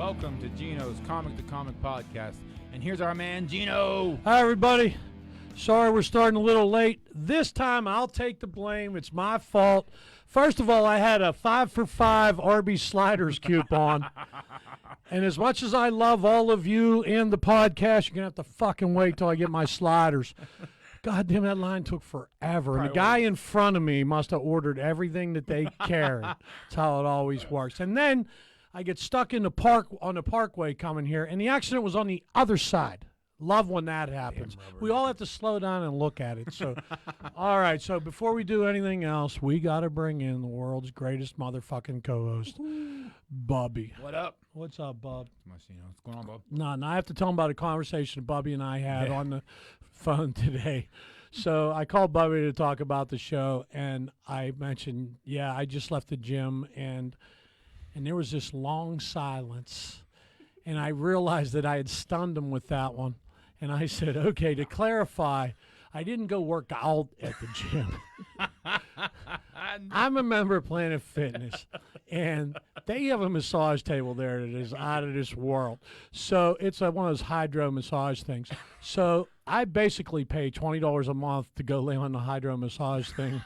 Welcome to Gino's Comic to Comic podcast. And here's our man, Gino. Hi, everybody. Sorry we're starting a little late. This time I'll take the blame. It's my fault. First of all, I had a 5 for $5 Arby's Sliders coupon. And as much as I love all of you and the podcast, you're going to have to fucking wait till I get my sliders. God damn, that line took forever. And the guy in front of me must have ordered everything that they carried. That's how it always works. And then I get stuck in the park on the parkway coming here, and the accident was on the other side. Love when that happens. We all have to slow down and look at it. So, all right. So before we do anything else, we got to bring in the world's greatest motherfucking co-host, Bubby. What up? What's up, Bub? What's going on, Bob? No, I have to tell him about a conversation Bubby and I had on the phone today. So I called Bubby to talk about the show, and I mentioned, I just left the gym, and there was this long silence, and I realized that I had stunned him with that one. And I said, okay, to clarify, I didn't go work out at the gym. I'm a member of Planet Fitness, and they have a massage table there that is out of this world. So it's one of those hydro massage things. So I basically pay $20 a month to go lay on the hydro massage thing,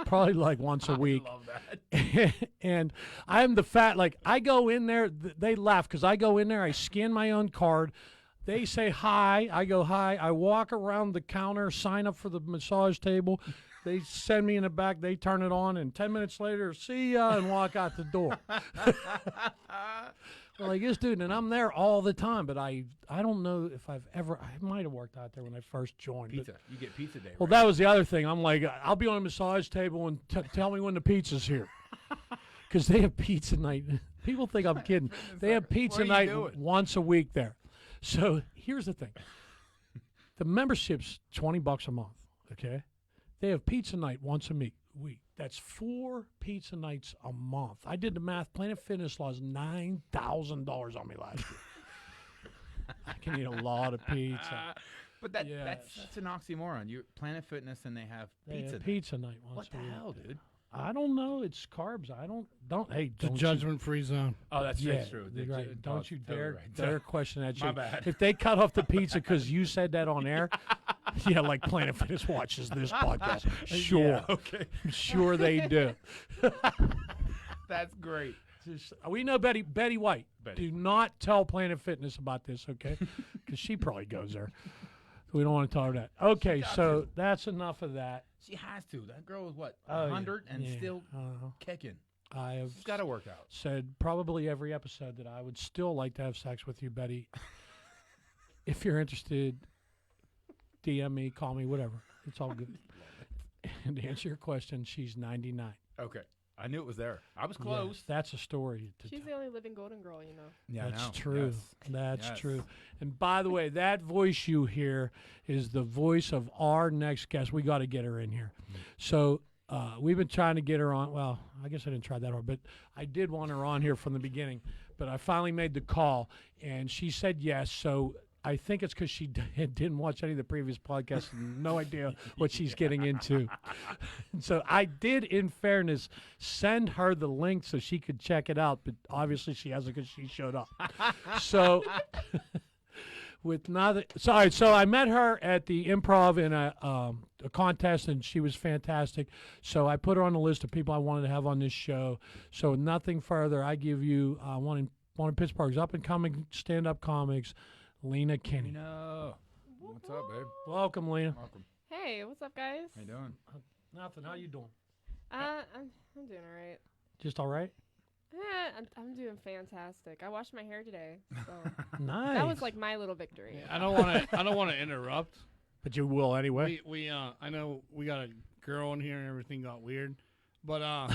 probably like once a week. I love that. And I'm the fat, like I go in there, they laugh because I go in there, I scan my own card. They say hi, I go hi. I walk around the counter, sign up for the massage table. They send me in the back, they turn it on, and 10 minutes later, see ya, and walk out the door. Like this dude, and I'm there all the time, but I don't know if I might have worked out there when I first joined. Pizza. You get pizza day, right? Well, that was the other thing. I'm like, I'll be on a massage table and tell me when the pizza's here. Because they have pizza night. People think I'm kidding. They have pizza night once a week there. So here's the thing. The membership's $20 a month, okay? They have pizza night once a week. That's 4 pizza nights a month. I did the math. Planet Fitness lost $9,000 on me last year. I can eat a lot of pizza. But that's an oxymoron. You're Planet Fitness and they have pizza night once a week. What the hell, dude? I don't know. It's carbs. Hey, it's a judgment-free zone. Oh, that's true. Right. Don't you dare question that shit. My bad. If they cut off the pizza because you said that on air, like Planet Fitness watches this podcast. Sure. Yeah, okay. Sure they do. That's great. We know Betty White. Do not tell Planet Fitness about this, okay? Because she probably goes there. We don't want to talk about that. Okay, so that's enough of that. She has to. That girl is what, 100 and still kicking. She's got to work out. Said probably every episode that I would still like to have sex with you, Betty. If you're interested, DM me, call me, whatever. It's all good. And to answer your question, she's 99. Okay. I knew it was there. I was close. Yeah, that's a story. She's the only living golden girl, you know. Yeah, that's true. Yes. That's true. And by the way, that voice you hear is the voice of our next guest. We got to get her in here. So we've been trying to get her on. Well, I guess I didn't try that hard, but I did want her on here from the beginning. But I finally made the call, and she said yes. So I think it's because she didn't watch any of the previous podcasts and no idea what she's getting into. So I did, in fairness, send her the link so she could check it out, but obviously she hasn't because she showed up. So so I met her at the Improv in a contest, and she was fantastic. So I put her on the list of people I wanted to have on this show. So nothing further. I give you one of Pittsburgh's up-and-coming stand-up comics, Lena Kinney. No. What's up, babe? Welcome, Lena. Welcome. Hey, what's up, guys? How you doing? Nothing. How you doing? I'm doing all right. Just all right? Yeah, I'm doing fantastic. I washed my hair today, so Nice. that was like my little victory. Yeah, I don't want to interrupt. But you will anyway. We I know we got a girl in here and everything got weird, but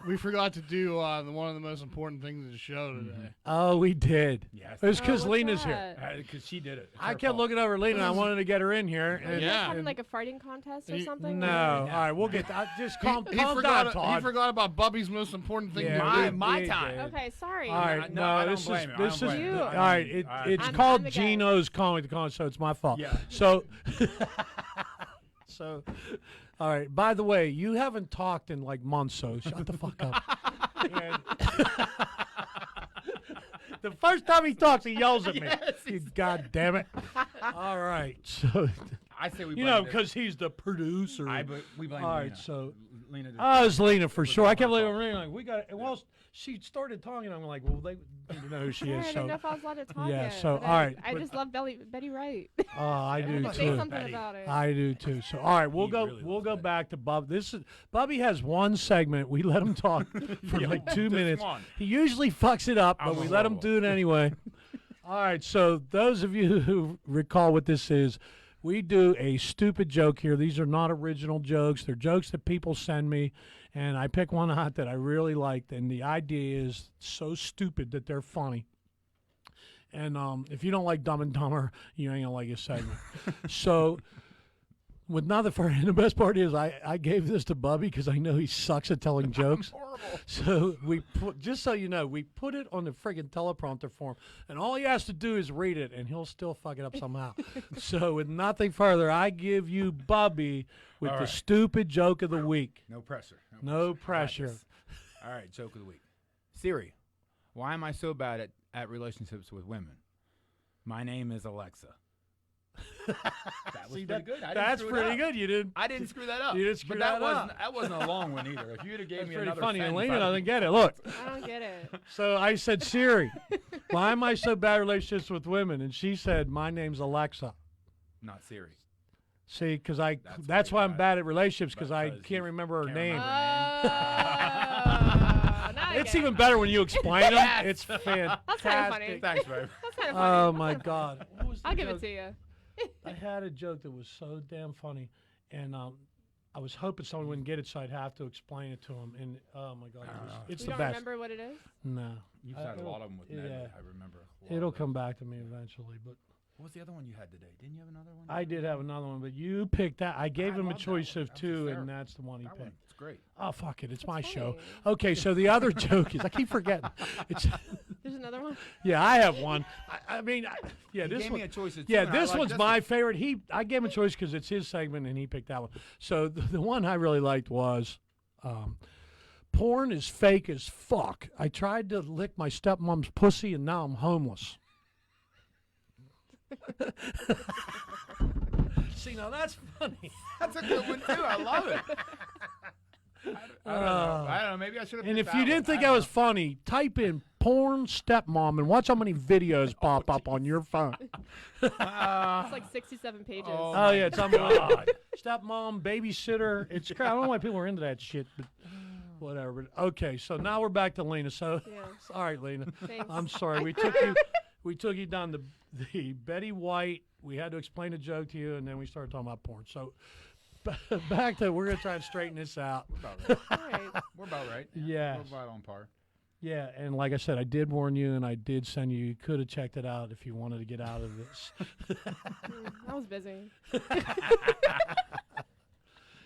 we forgot to do one of the most important things of the show today. Oh, we did. Yes. It was because what's Lena's that? here. Because she did it. It's I her kept fault. looking over Lena, and I wanted to get her in here. Are And, you guys Yeah. having like a farting contest or something? No. All right, we'll get that. Just calm down, Todd. He forgot about Bubby's most important thing. Yeah, my we time. did. Okay, sorry. All right, No, I don't this blame is you. I this don't is blame you. all right. It's I'm called the guest. Gino's Comic the Con, so it's my fault. Yeah. So, all right. By the way, you haven't talked in like months, so shut the fuck up. first time he talks, he yells at me. Yes, You God damn it. All right. So, I say we. you know, because he's the producer. We blame All Lena. right, so. Lena did Oh, it's Lena for was sure. all I kept her looking fault. at Lena like, we got it. Well, she started talking. I'm like, well, they need to know who she Yeah, is. I So, didn't know if I was allowed to talk yeah, yet, so, but all right, I but- just love Betty Wright. oh, I do Everybody Say too. something Betty. about it. I do too. So, all right, we'll He go. really We'll loves go Betty. back to Bub. Bubby has one segment. We let him talk for Yeah, like 2 just minutes. one. He usually fucks it up, but I'm we let him horrible. do it anyway. All right. So, those of you who recall what this is, we do a stupid joke here. These are not original jokes. They're jokes that people send me, and I pick one out that I really liked. And the idea is so stupid that they're funny. And if you don't like Dumb and Dumber, you ain't gonna like his segment. So, with nothing for, and the best part is I gave this to Bubby because I know he sucks at telling jokes. Horrible. So we put, just so you know, we put it on the friggin' teleprompter for him, and all he has to do is read it, and he'll still fuck it up somehow. So with nothing further, I give you Bubby with All the right. stupid joke of the week. No pressure. No I got pressure. this. All right, joke of the week. Siri, why am I so bad at relationships with women? My name is Alexa. That was See, pretty good. That's pretty good. You did. I didn't screw that up. You didn't screw but that that wasn't up. that wasn't a long one either. If you'd have gave That's me pretty another funny. sentence, Elena I'd have- doesn't get it. Look. I don't get it. So I said, Siri, why am I so bad at relationships with women? And she said, my name's Alexa. Not Siri. See, because That's why I'm right. bad at relationships because I Because you can't remember her can't name. remember. Now I It's get even it. better when you explain them. Yes. It's fantastic. That's kind of funny. Thanks, babe. That's kind of funny. Oh my God! What was the I'll give joke? it to you. I had a joke that was so damn funny, and I was hoping someone wouldn't get it, so I'd have to explain it to them. And oh my God, it's You the don't best. remember what it is? No, You've had a it'll- lot of them with Ned. yeah. I remember. A lot It'll of come those. back to me eventually, but. What was the other one you had today? Didn't you have another one? I did have another one, but you picked that. I gave I him a love that choice one. of That was two, and hysterical. that's the one he That picked. one. It's great. Oh fuck it, it's That's my show. funny. Okay, so the other joke is I keep forgetting. It's There's another one. yeah, I have one. Yeah, He this gave one. me a choice of two, Yeah, and I this like one's this my one. favorite. I gave him a choice because it's his segment, and he picked that one. So the one I really liked was, porn is fake as fuck. I tried to lick my stepmom's pussy, and now I'm homeless. See, now that's funny. That's a good one too. I love it. I don't know. I don't know. Maybe I should have. And picked if you that didn't one. think I that don't was funny, type in porn stepmom and watch how many videos pop up on your phone. know. It's like 67 pages. Oh, Oh yeah, it's unbelievable. Stepmom, babysitter. It's crap. I don't know why people are into that shit, but whatever. But okay, so now we're back to Lena. So Yeah. all right, Lena. Thanks. I'm sorry. We took you down the Betty White. We had to explain a joke to you, and then we started talking about porn. So back to, we're gonna try and straighten this out. We're about right. All right. We're about right. Yes. We're about on par. Yeah, and like I said, I did warn you, and I did send you. You could have checked it out if you wanted to get out of this. I was busy.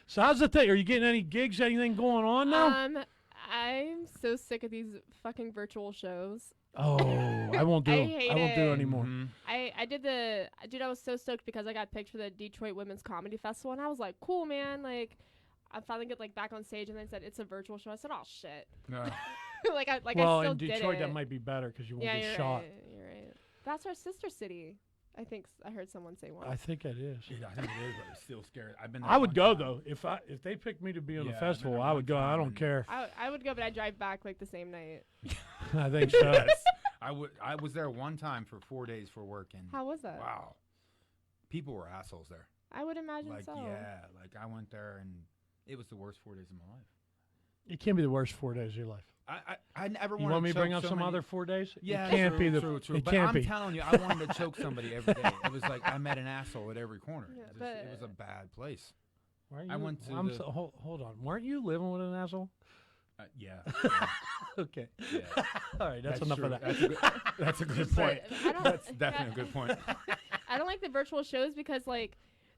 So how's the thing? Are you getting any gigs? Anything going on now? I'm so sick of these fucking virtual shows. Oh, I won't do I them. hate I won't do it it. anymore. Mhm. I did dude, I was so stoked because I got picked for the Detroit Women's Comedy Festival, and I was like, cool, man. Like, I finally get like back on stage, and they said it's a virtual show. I said, oh shit. No. like I Well, still in did Detroit, it. that might be better because you won't Yeah, get you're shot. right. You're right. That's our sister city. I think I heard someone say once. I think it is. Yeah, I think it is, but I'm still scared. I've been. There I would one go time. though if they picked me to be on Yeah, the I've been festival. there I one would go. I time don't and- care. I would go, but I'd drive back like the same night. I think so. Yes. I would. I was there one time for 4 days for work, and How was that? wow, people were assholes there. I would imagine Like so. yeah, like I went there and it was the worst 4 days of my life. It can't be the worst 4 days of your life. I never You wanted want me to bring choke up so some many- other 4 days? Yeah, it can't true, be the. true. It But can't I'm be. telling you, I wanted to choke somebody every day. It was like I met an asshole at every corner. Yeah, It was a bad place. Weren't I you- went to I'm the- so, hold on. Weren't you living with an asshole? Yeah. Okay. yeah. All right. That's enough true. of that. That's a good point. I don't, That's definitely a good point. I don't like the virtual shows because like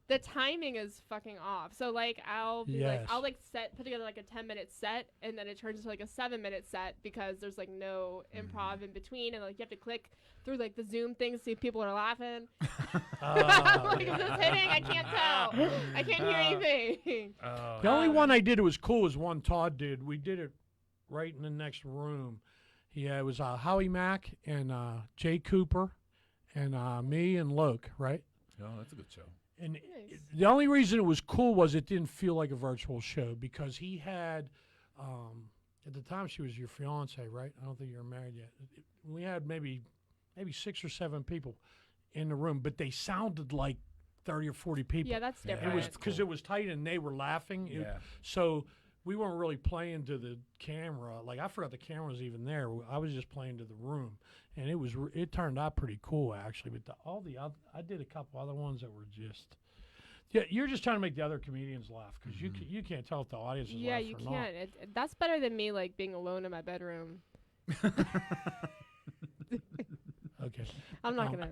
the timing is fucking off. So like I'll be Yes. I'll put together like a 10-minute set, and then it turns into like a 7-minute set because there's like no improv in between, and like you have to click through like the Zoom thing to see if people are laughing. Like if it's hitting, I can't tell. I can't hear anything. The only one I did it was cool was one Todd did. We did it right in the next room. Yeah, it was Howie Mack and Jay Cooper and me and Loke, right? Oh, that's a good show. And Nice. the only reason it was cool was it didn't feel like a virtual show because he had, at the time she was your fiance, right? I don't think you were married yet. We had maybe 6 or 7 people in the room, but they sounded like 30 or 40 people. Yeah, that's Yeah, different. It was That's because cool. it was tight and they were laughing. Yeah. So we weren't really playing to the camera. Like I forgot the camera was even there. I was just playing to the room, and it turned out pretty cool actually. But I did a couple other ones that were just. Yeah, you're just trying to make the other comedians laugh because you can't tell if the audience is Yeah, laughing you or not. can't. That's better than me like being alone in my bedroom. Okay. I'm not Um, gonna.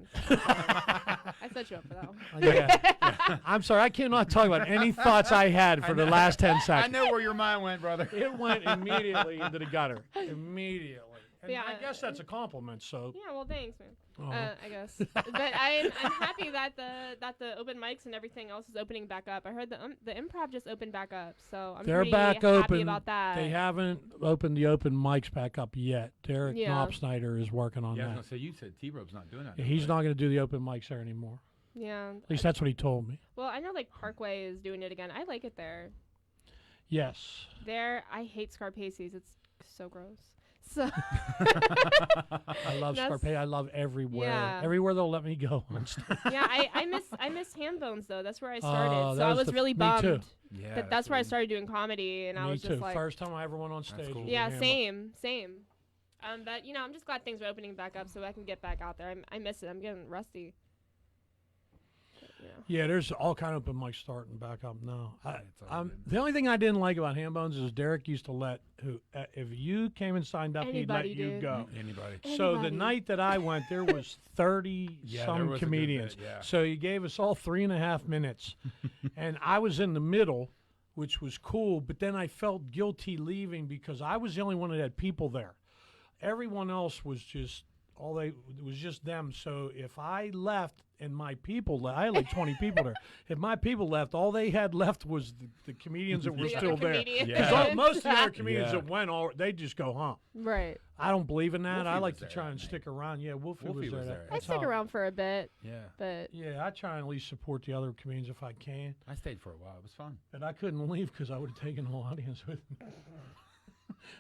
I set you up for that one. Yeah. I'm sorry, I cannot talk about any thoughts I had for the last 10 I seconds. know where your mind went, brother. It went immediately into the gutter. Immediately. And Yeah. I guess that's a compliment. So. Yeah, well, thanks, man. Uh-huh. I guess, but I'm happy that the open mics and everything else is opening back up. I heard the improv just opened back up, so I'm They're pretty back happy open. about that. They haven't opened the open mics back up yet. Derek Yeah. Knopfsnyder is working on Yeah, I was that. gonna say you said T-Robe's not doing that. Yeah, he's not going to do the open mics there anymore. Yeah. At least that's what he told me. Well, I know like Parkway is doing it again. I like it there. Yes. There, I hate Scarpace's. It's so gross. So I love That's- Scarpay. I love everywhere. Yeah. Everywhere they'll let me go. yeah, I miss Handbones though. That's where I started. Oh, so that I was was the- really me bummed. too. Yeah, That's where I weird. started doing comedy, and I Me was too. just like, First time I ever went on That's stage. cool. was yeah, with him. same. But I'm just glad things are opening back up, so I can get back out there. I miss it. I'm getting rusty. But, Yeah, there's all kind of open mics starting back up now. It's all good. The only thing I didn't like about Handbones is Derek used to let if you came and signed up, Anybody he'd let you did. go. Anybody? So the Anybody. night that I went, there was 30 Yeah, there some was a good comedians. bit, yeah. So he gave us all 3.5 minutes, and I was in the middle, which was cool. But then I felt guilty leaving because I was the only one that had people there. Everyone else was just it was just them. So if I left and my people I had like 20 people there. If my people left, all they had left was the comedians that were The still other there. comedians. Yeah. So most of the other comedians Yeah. that went, they just go home. Right. I don't believe in that. Wolfie I like was to there try that and night. stick around. Yeah, Wolfie, Wolfie was there. I That's stick how- around for a bit, Yeah, but Yeah, I try and at least support the other comedians if I can. I stayed for a while. It was fun. And I couldn't leave because I would have taken the whole audience with me.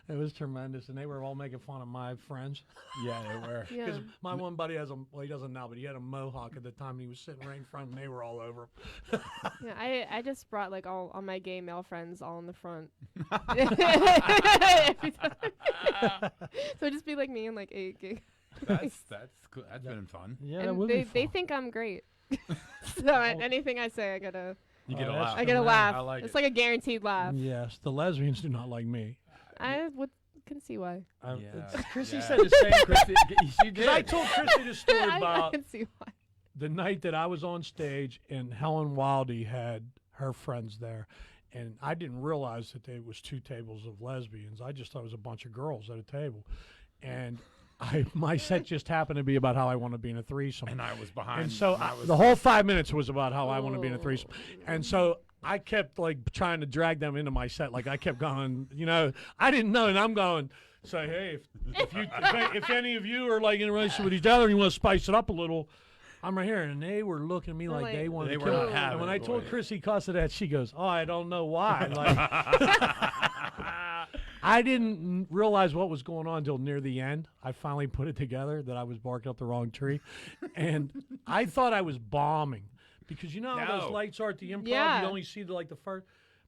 It was tremendous, and they were all making fun of my friends. Yeah, they were. yeah. Because my one buddy he doesn't now, but he had a mohawk at the time, and he was sitting right in front, and they were all over him. Yeah, I just brought like all my gay male friends all in the front. Every time. So it'd just be like me and like 8 gay. That's cool. That's been fun. Yeah, that and would they be they fun. think I'm great. So anything I say, I get a You Oh, get a that's laugh. I get a man, laugh. I like It's it. like a guaranteed laugh. Yes, the lesbians do not like me. I can see why. Yeah, Chrissy yeah. said the same. Chrissy, she Because I did. told Chrissy the story I about can see why. the night that I was on stage and Helen Wildy had her friends there, and I didn't realize that there was 2 tables of lesbians. I just thought it was a bunch of girls at a table, and my set just happened to be about how I want to be in a threesome. And I was behind. And so I was, the whole 5 minutes was about how I want to be in a Oh. threesome. And so I kept like trying to drag them into my set. Like I kept going, I didn't know, and I'm going. Say, hey, if any of you are like in a relationship with each other and you want to spice it up a little, I'm right here. And they were looking at me like they wanted They to were kill not me. having And when it, I told boy. Chrissy Costa that, she goes, "Oh, I don't know why." Like, I didn't realize what was going on until near the end. I finally put it together that I was barking up the wrong tree, and I thought I was bombing because you know how those No. lights are at the improv. Yeah. You only see the first.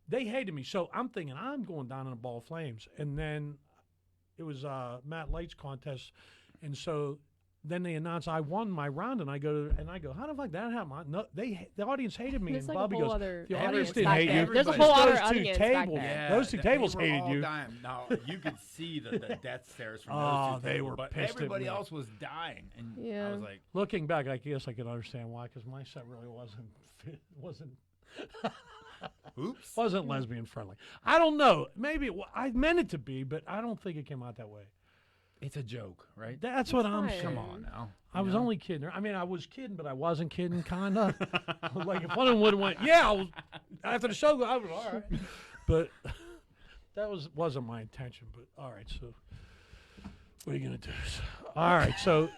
They hated me, so I'm thinking I'm going down in a ball of flames, and then it was Matt Light's contest, and so then they announced I won my round, and I go, how the fuck that happen? No, the audience hated me, There's and like a Bobby whole goes, other the audience audience didn't back hate there. you. There's a It's whole just other those 2 audience back tables. there. Yeah, Those 2 tables they were hated all you. Dying. No, you could see the death stares from Oh, those 2 they tables, were but pissed at everybody me. else was dying, and I Yeah. was like, Looking back, I guess I can understand why, because my set really wasn't lesbian friendly. I don't know. Maybe I meant it to be, but I don't think it came out that way. it's a joke, right? That's what I'm fine. saying. Come on now. I was You know? only kidding. I mean, I was kidding, but I wasn't kidding, kind of. Like, if one of them would have went, yeah, after the show, I was all right. But that wasn't my intention. But all right, so What are you gonna do? All right, so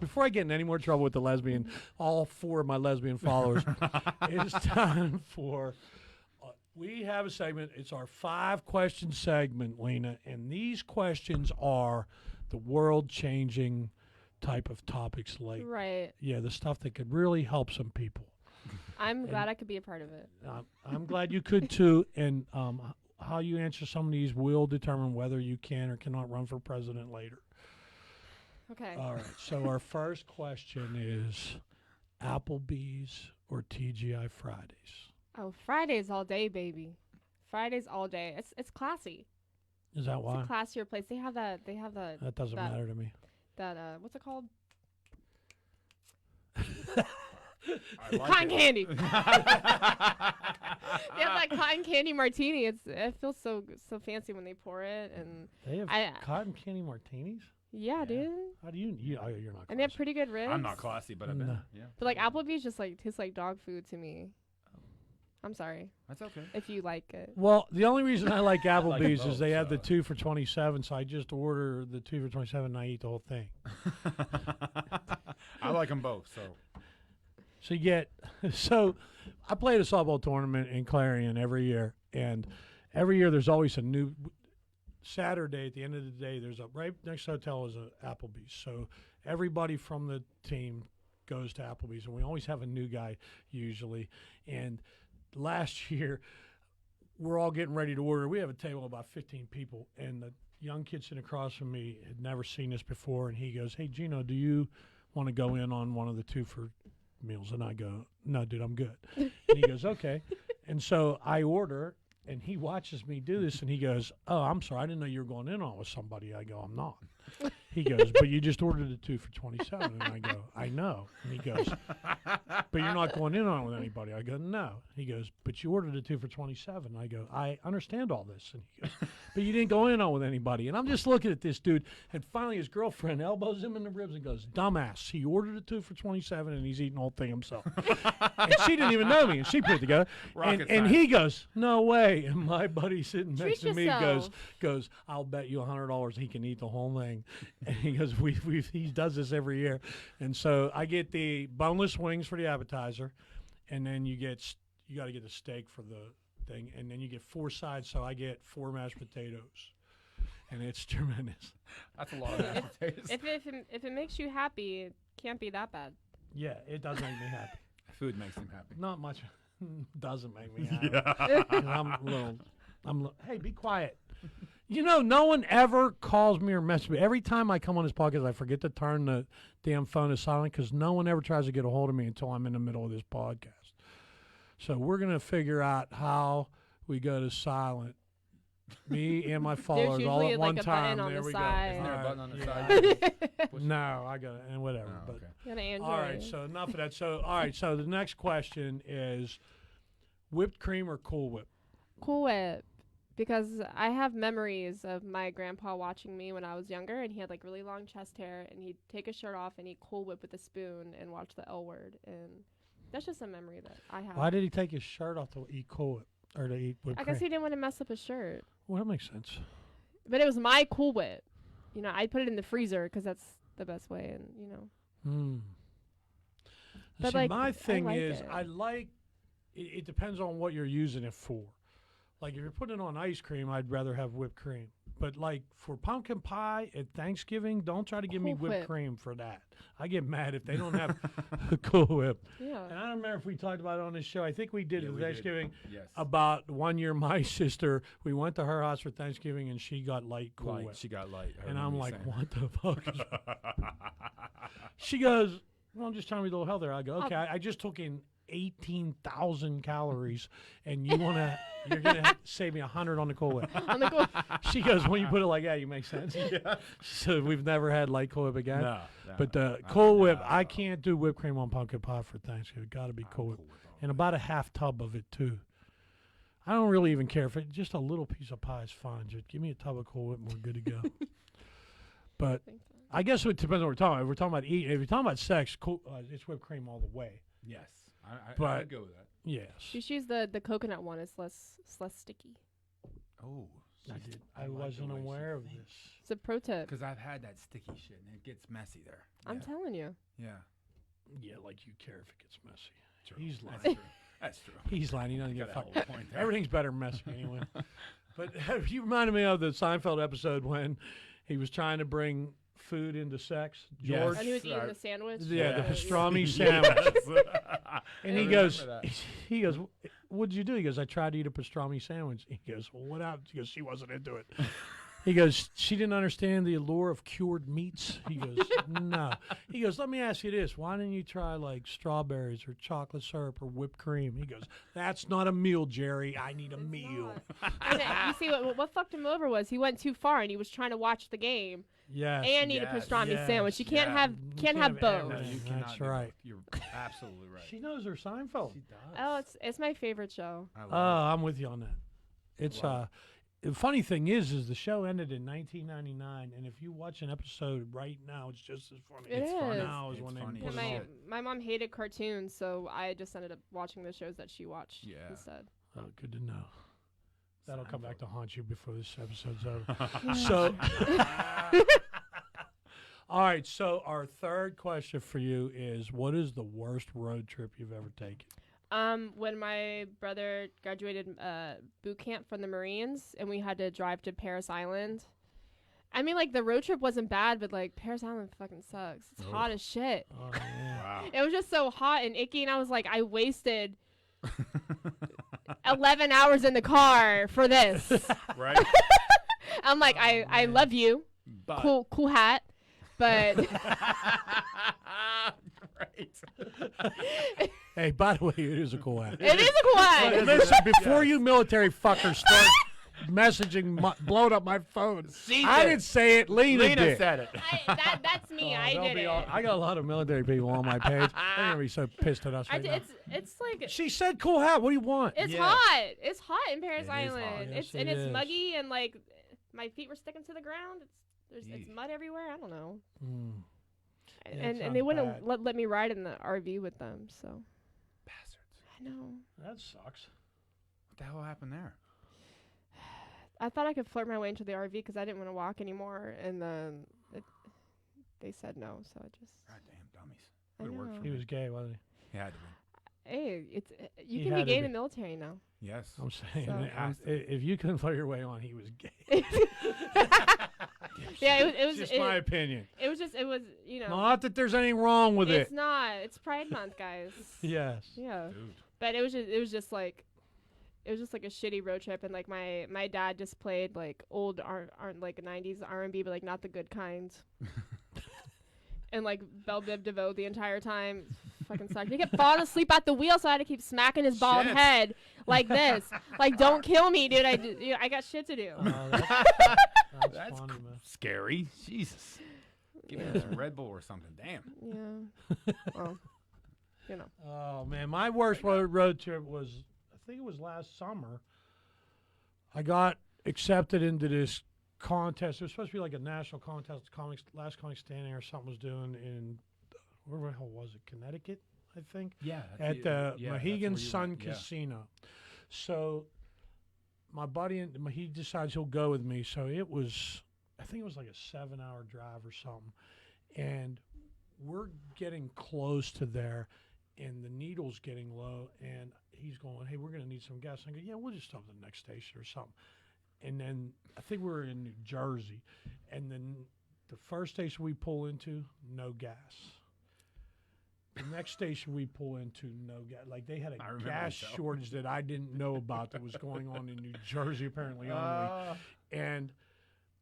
before I get in any more trouble with the lesbian, all 4 of my lesbian followers, it's time for. We have a segment. It's our 5-question segment, Lena, and these questions are the world-changing type of topics, like Right. the stuff that could really help some people. I'm glad I could be a part of it. I'm glad you could too, and how you answer some of these will determine whether you can or cannot run for president later. Okay. All right. So our first question is Applebee's or TGI Fridays? Oh, Fridays all day, baby. Fridays all day. It's classy. Is that It's why? a classier place. They have that. That doesn't that- matter to me. That what's it called? I like Cotton it. candy. They have that cotton candy martini. It feels so fancy when they pour it, and They have I- cotton candy martinis? yeah, dude. How do you're not And they have classy. pretty good ribs. I'm not classy, but I've been. No. Yeah. But like Applebee's just like tastes like dog food to me. I'm sorry That's okay. if you like it. Well, the only reason I like Applebee's both, is they have the so. 2 for $27, so I just order the 2 for $27 and I eat the whole thing. I like them both. So So you get, so I played a softball tournament in Clarion every year, and every year there's always a new Saturday at the end of the day. There's a right next hotel is a Applebee's, so everybody from the team goes to Applebee's, and we always have a new guy usually. And last year, we're all getting ready to order. We have a table of about 15 people, and the young kid sitting across from me had never seen this before, and he goes, "Hey, Gino, do you want to go in on one of the 2 for meals?" And I go, "No, dude, I'm good." And he goes, "Okay." And so I order, and he watches me do this, and he goes, "Oh, I'm sorry, I didn't know you were going in on with somebody." I go, "I'm not." He goes, "But you just ordered the 2 for $27." And I go, "I know." And he goes, "But you're not going in on it with anybody." I go, "No." He goes, "But you ordered a 2 for $27." I go, "I understand all this." And he goes, "But you didn't go in on it with anybody." And I'm just looking at this dude, and finally his girlfriend elbows him in the ribs and goes, "Dumbass, he ordered a 2 for $27 and he's eating the whole thing himself." And she didn't even know me, and she put it together. Rocket And science. he goes, "No way." And my buddy sitting next Treat to me yourself. goes, "I'll bet you $100 he can eat the whole thing." And he goes, he does this every year. And so I get the boneless wings for the appetizer, and then you got to get the steak for the thing, and then you get 4 sides. So I get 4 mashed potatoes, and it's tremendous. that's a lot of mashed potatoes. If it makes you happy, it can't be that bad. Yeah, it does make me happy. Food makes him happy. Not much doesn't make me happy. 'Cause hey, be quiet. You know, no one ever calls me or messages me. Every time I come on this podcast, I forget to turn the damn phone to silent because no one ever tries to get a hold of me until I'm in the middle of this podcast. So we're going to figure out how we go to silent. Me and my followers all usually at like one a time. button on There the we side. Isn't there a go. button on the Yeah. side? No, I got it, and whatever. Oh, but okay. You got an Android. all right, so enough of that. So all right, so the next question is whipped cream or Cool Whip? Cool Whip. Because I have memories of my grandpa watching me when I was younger, and he had like really long chest hair, and he'd take his shirt off and he'd Cool Whip with a spoon and watch the L Word, and that's just a memory that I have. Why did he take his shirt off to eat Cool Whip or to eat whipped I cream? guess he didn't want to mess up his shirt, Well, that makes sense. but it was my Cool Whip. You know, I put it in the freezer because that's the best way, and you know. Hmm. But, See, like, my I thing like is, it. I like. It depends on what you're using it for. Like if you're putting it on ice cream, I'd rather have whipped cream. But like for pumpkin pie at Thanksgiving, don't try to give me Cool whipped Whip. cream for that. I get mad if they don't have Cool Whip. Yeah. And I don't remember if we talked about it on this show. I think we did Yeah, at we did. Thanksgiving. Yes. About 1 year, my sister, we went to her house for Thanksgiving, and she got light Cool Light. Whip. She got light. I And remember I'm you like, saying. what the fuck? She goes, "Well, I'm just trying to be a little healthier." I go, "Okay, I just took in 18,000 calories, and you're gonna save me 100 on the Cool Whip." On the Cool. She goes, "When you put it like that, you make sense." Yeah. So we've never had light Cool Whip again. No, But the no, Cool Whip, no. I can't do whipped cream on pumpkin pie for Thanksgiving. Got to be Cool Whip, and about a half tub of it too. I don't really even care if it just a little piece of pie is fine. Just give me a tub of Cool Whip and we're good to go. But I guess it depends on what we're talking about. If we're talking about eating, if you're talking about sex, it's whipped cream all the way. Yes. But- I'd go with that. Yes. Just use the coconut one. It's less sticky. Oh, I wasn't aware of this. It's a pro tip. Because I've had that sticky shit and it gets messy there. I'm telling you. Yeah. Yeah, like you care if it gets messy. True. He's lying. That's true. That's true. He's lying. He doesn't Got get a fucked. hell of a point there. Everything's better messy anyway. But you reminded me of the Seinfeld episode when he was trying to bring food into sex. Yes. George. And he was eating the sandwich. Yeah, the Yes. pastrami sandwich. And he I goes, remember that. he goes, what did you do? He goes, I tried to eat a pastrami sandwich. He goes, well, what happened? He goes, she wasn't into it. He goes, she didn't understand the allure of cured meats. He goes, no. He goes, let me ask you this. Why didn't you try like strawberries or chocolate syrup or whipped cream? He goes, that's not a meal, Jerry. I need a meal. And you see, what fucked him over was he went too far and he was trying to watch the game Yes. and eat a yes, pastrami sandwich. You can't yeah. have You can't have both. No, everything. you cannot That's do right. both. You're absolutely right. She knows her Seinfeld. She does. Oh, it's my favorite show. I love I'm with you on that. It's Love the funny thing is the show ended in 1999, and if you watch an episode right now, it's just as funny. It It's funny is. now as It's when funny they as put it Yeah, on. shit. my mom hated cartoons, so I just ended up watching the shows that she watched Yeah. instead. Oh, good to know. That'll come back to haunt you before this episode's over. it. So, all right. So our third question for you is: what is the worst road trip you've ever taken? When my brother graduated boot camp from the Marines, and we had to drive to Paris Island. I mean, like the road trip wasn't bad, but like Paris Island fucking sucks. It's hot as shit. Oh yeah. Wow. It was just so hot and icky, and I was like, I wasted 11 hours in the car for this. Right? I'm like, I love you, But cool hat, but right. Hey, by the way, it is a cool hat. it is a cool hat. Listen, before you military fuckers start messaging, blowing up my phone, I didn't say it. Lena did. said it. That's me. Oh, I they'll did be it. all- I got a lot of military people on my page. They're gonna be so pissed at us right now. It's like She said, "Cool hat. What do you want?" it's Yeah. hot. It's hot in Paris It is hot. Island. Yes, It's and it it's is. muggy and like my feet were sticking to the ground. It's Yeesh. mud everywhere. I don't know. Mm. And Yeah, it and they sounds wouldn't bad. let me ride in the RV with them. So Bastards. I know. That sucks. What the hell happened there? I thought I could flirt my way into the RV because I didn't want to walk anymore, and then they said no. So I just Goddamn dummies. I Good work know. for He me. was gay, wasn't He had to be. Hey, it's you He can be had to gay in be. the military now. Yes. he? I'm saying, So- if you couldn't flirt your way on, he was gay. Yeah, it was Just it, my opinion. it was just it was you know Not that there's anything wrong with it's it. not. It's Pride Month, guys. Yes. Yeah. Dude. But it was just like a shitty road trip, and like my dad just played like old aren't like 90s R&B, but like not the good kind. And like Belle Biv DeVoe the entire time. Fucking sucked. He kept falling asleep at the wheel, so I had to keep smacking his bald Shit. head like this. Like, don't kill me, dude. I got shit to do. Oh, that's That's funny, man. Scary. Jesus. Give me Yeah. some Red Bull or something. Damn. Yeah. Well, you know. Oh man, my worst road trip was, I think it was last summer. I got accepted into this contest. It was supposed to be like a national contest. Last Comic Standing or something was doing in, where the hell was it? Connecticut, I think. Yeah. At the Mohegan Sun Casino. So my buddy, he decides he'll go with me. So it was, I think it was like a 7-hour drive or something. And we're getting close to there, and the needle's getting low. And he's going, hey, we're going to need some gas. I go, yeah, we'll just stop at the next station or something. And then I think we were in New Jersey. And then the first station we pull into, no gas. The next station we pull into, no gas. Like they had I a remember gas this show. shortage that I didn't know about that was going on in New Jersey apparently only. And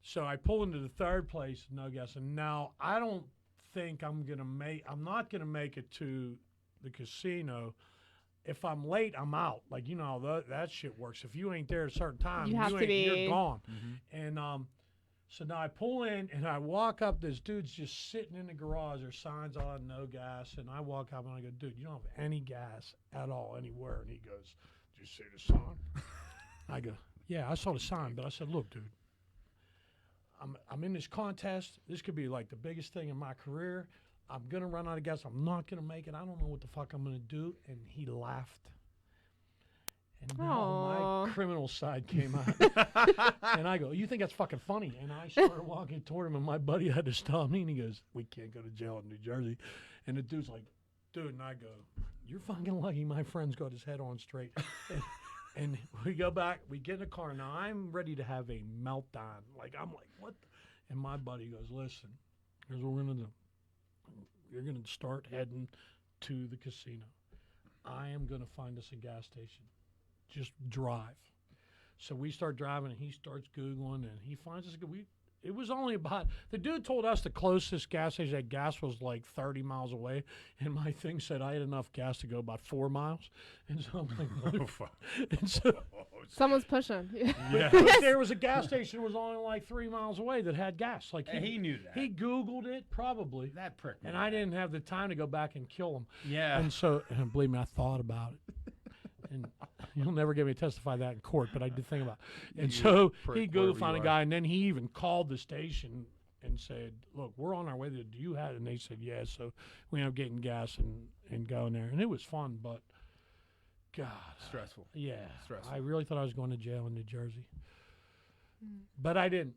so I pull into the third place, no gas. And now I don't think I'm not gonna make it to the casino. If I'm late, I'm out. Like, you know how that shit works. If you ain't there at a certain time, You have to be. you're gone. Mm-hmm. And so now I pull in and I walk up. This dude's just sitting in the garage. There's signs on no gas. And I walk up and I go, dude, you don't have any gas at all anywhere. And he goes, did you see the sign? I go, yeah, I saw the sign. But I said, look, dude, I'm in this contest. This could be like the biggest thing in my career. I'm going to run out of gas. I'm not going to make it. I don't know what the fuck I'm going to do. And he laughed. And now Aw. my criminal side came out. And I go, you think that's fucking funny? And I started walking toward him, and my buddy had to stop me, and he goes, we can't go to jail in New Jersey. And the dude's like, dude, and I go, you're fucking lucky my friend's got his head on straight. And we go back, we get in the car. Now I'm ready to have a meltdown. Like, I'm like, what? And my buddy goes, listen, here's what we're going to do. You're going to start heading to the casino. I am going to find us a gas station. Just drive. So we start driving, and he starts Googling, and he finds us. It was only about, the dude told us the closest gas station that gas was like 30 miles away, and my thing said I had enough gas to go about 4 miles. And so I'm like, Oh, fuck. and so Someone's pushing. Yeah. but there was a gas station that was only like 3 miles away that had gas. Like And he knew that. He Googled it probably, That prick. and knew I that. didn't have the time to go back and kill him. Yeah. And so, and believe me, I thought about it. And you'll never get me to testify that in court, but I did think about it. And You so prick, he Googled, wherever found a you guy, and then he even called the station and said, look, we're on our way there. Do you have it? And they said, yeah. So we ended up getting gas and going there. And it was fun, but God. Stressful. Yeah. Stressful. I really thought I was going to jail in New Jersey. But I didn't.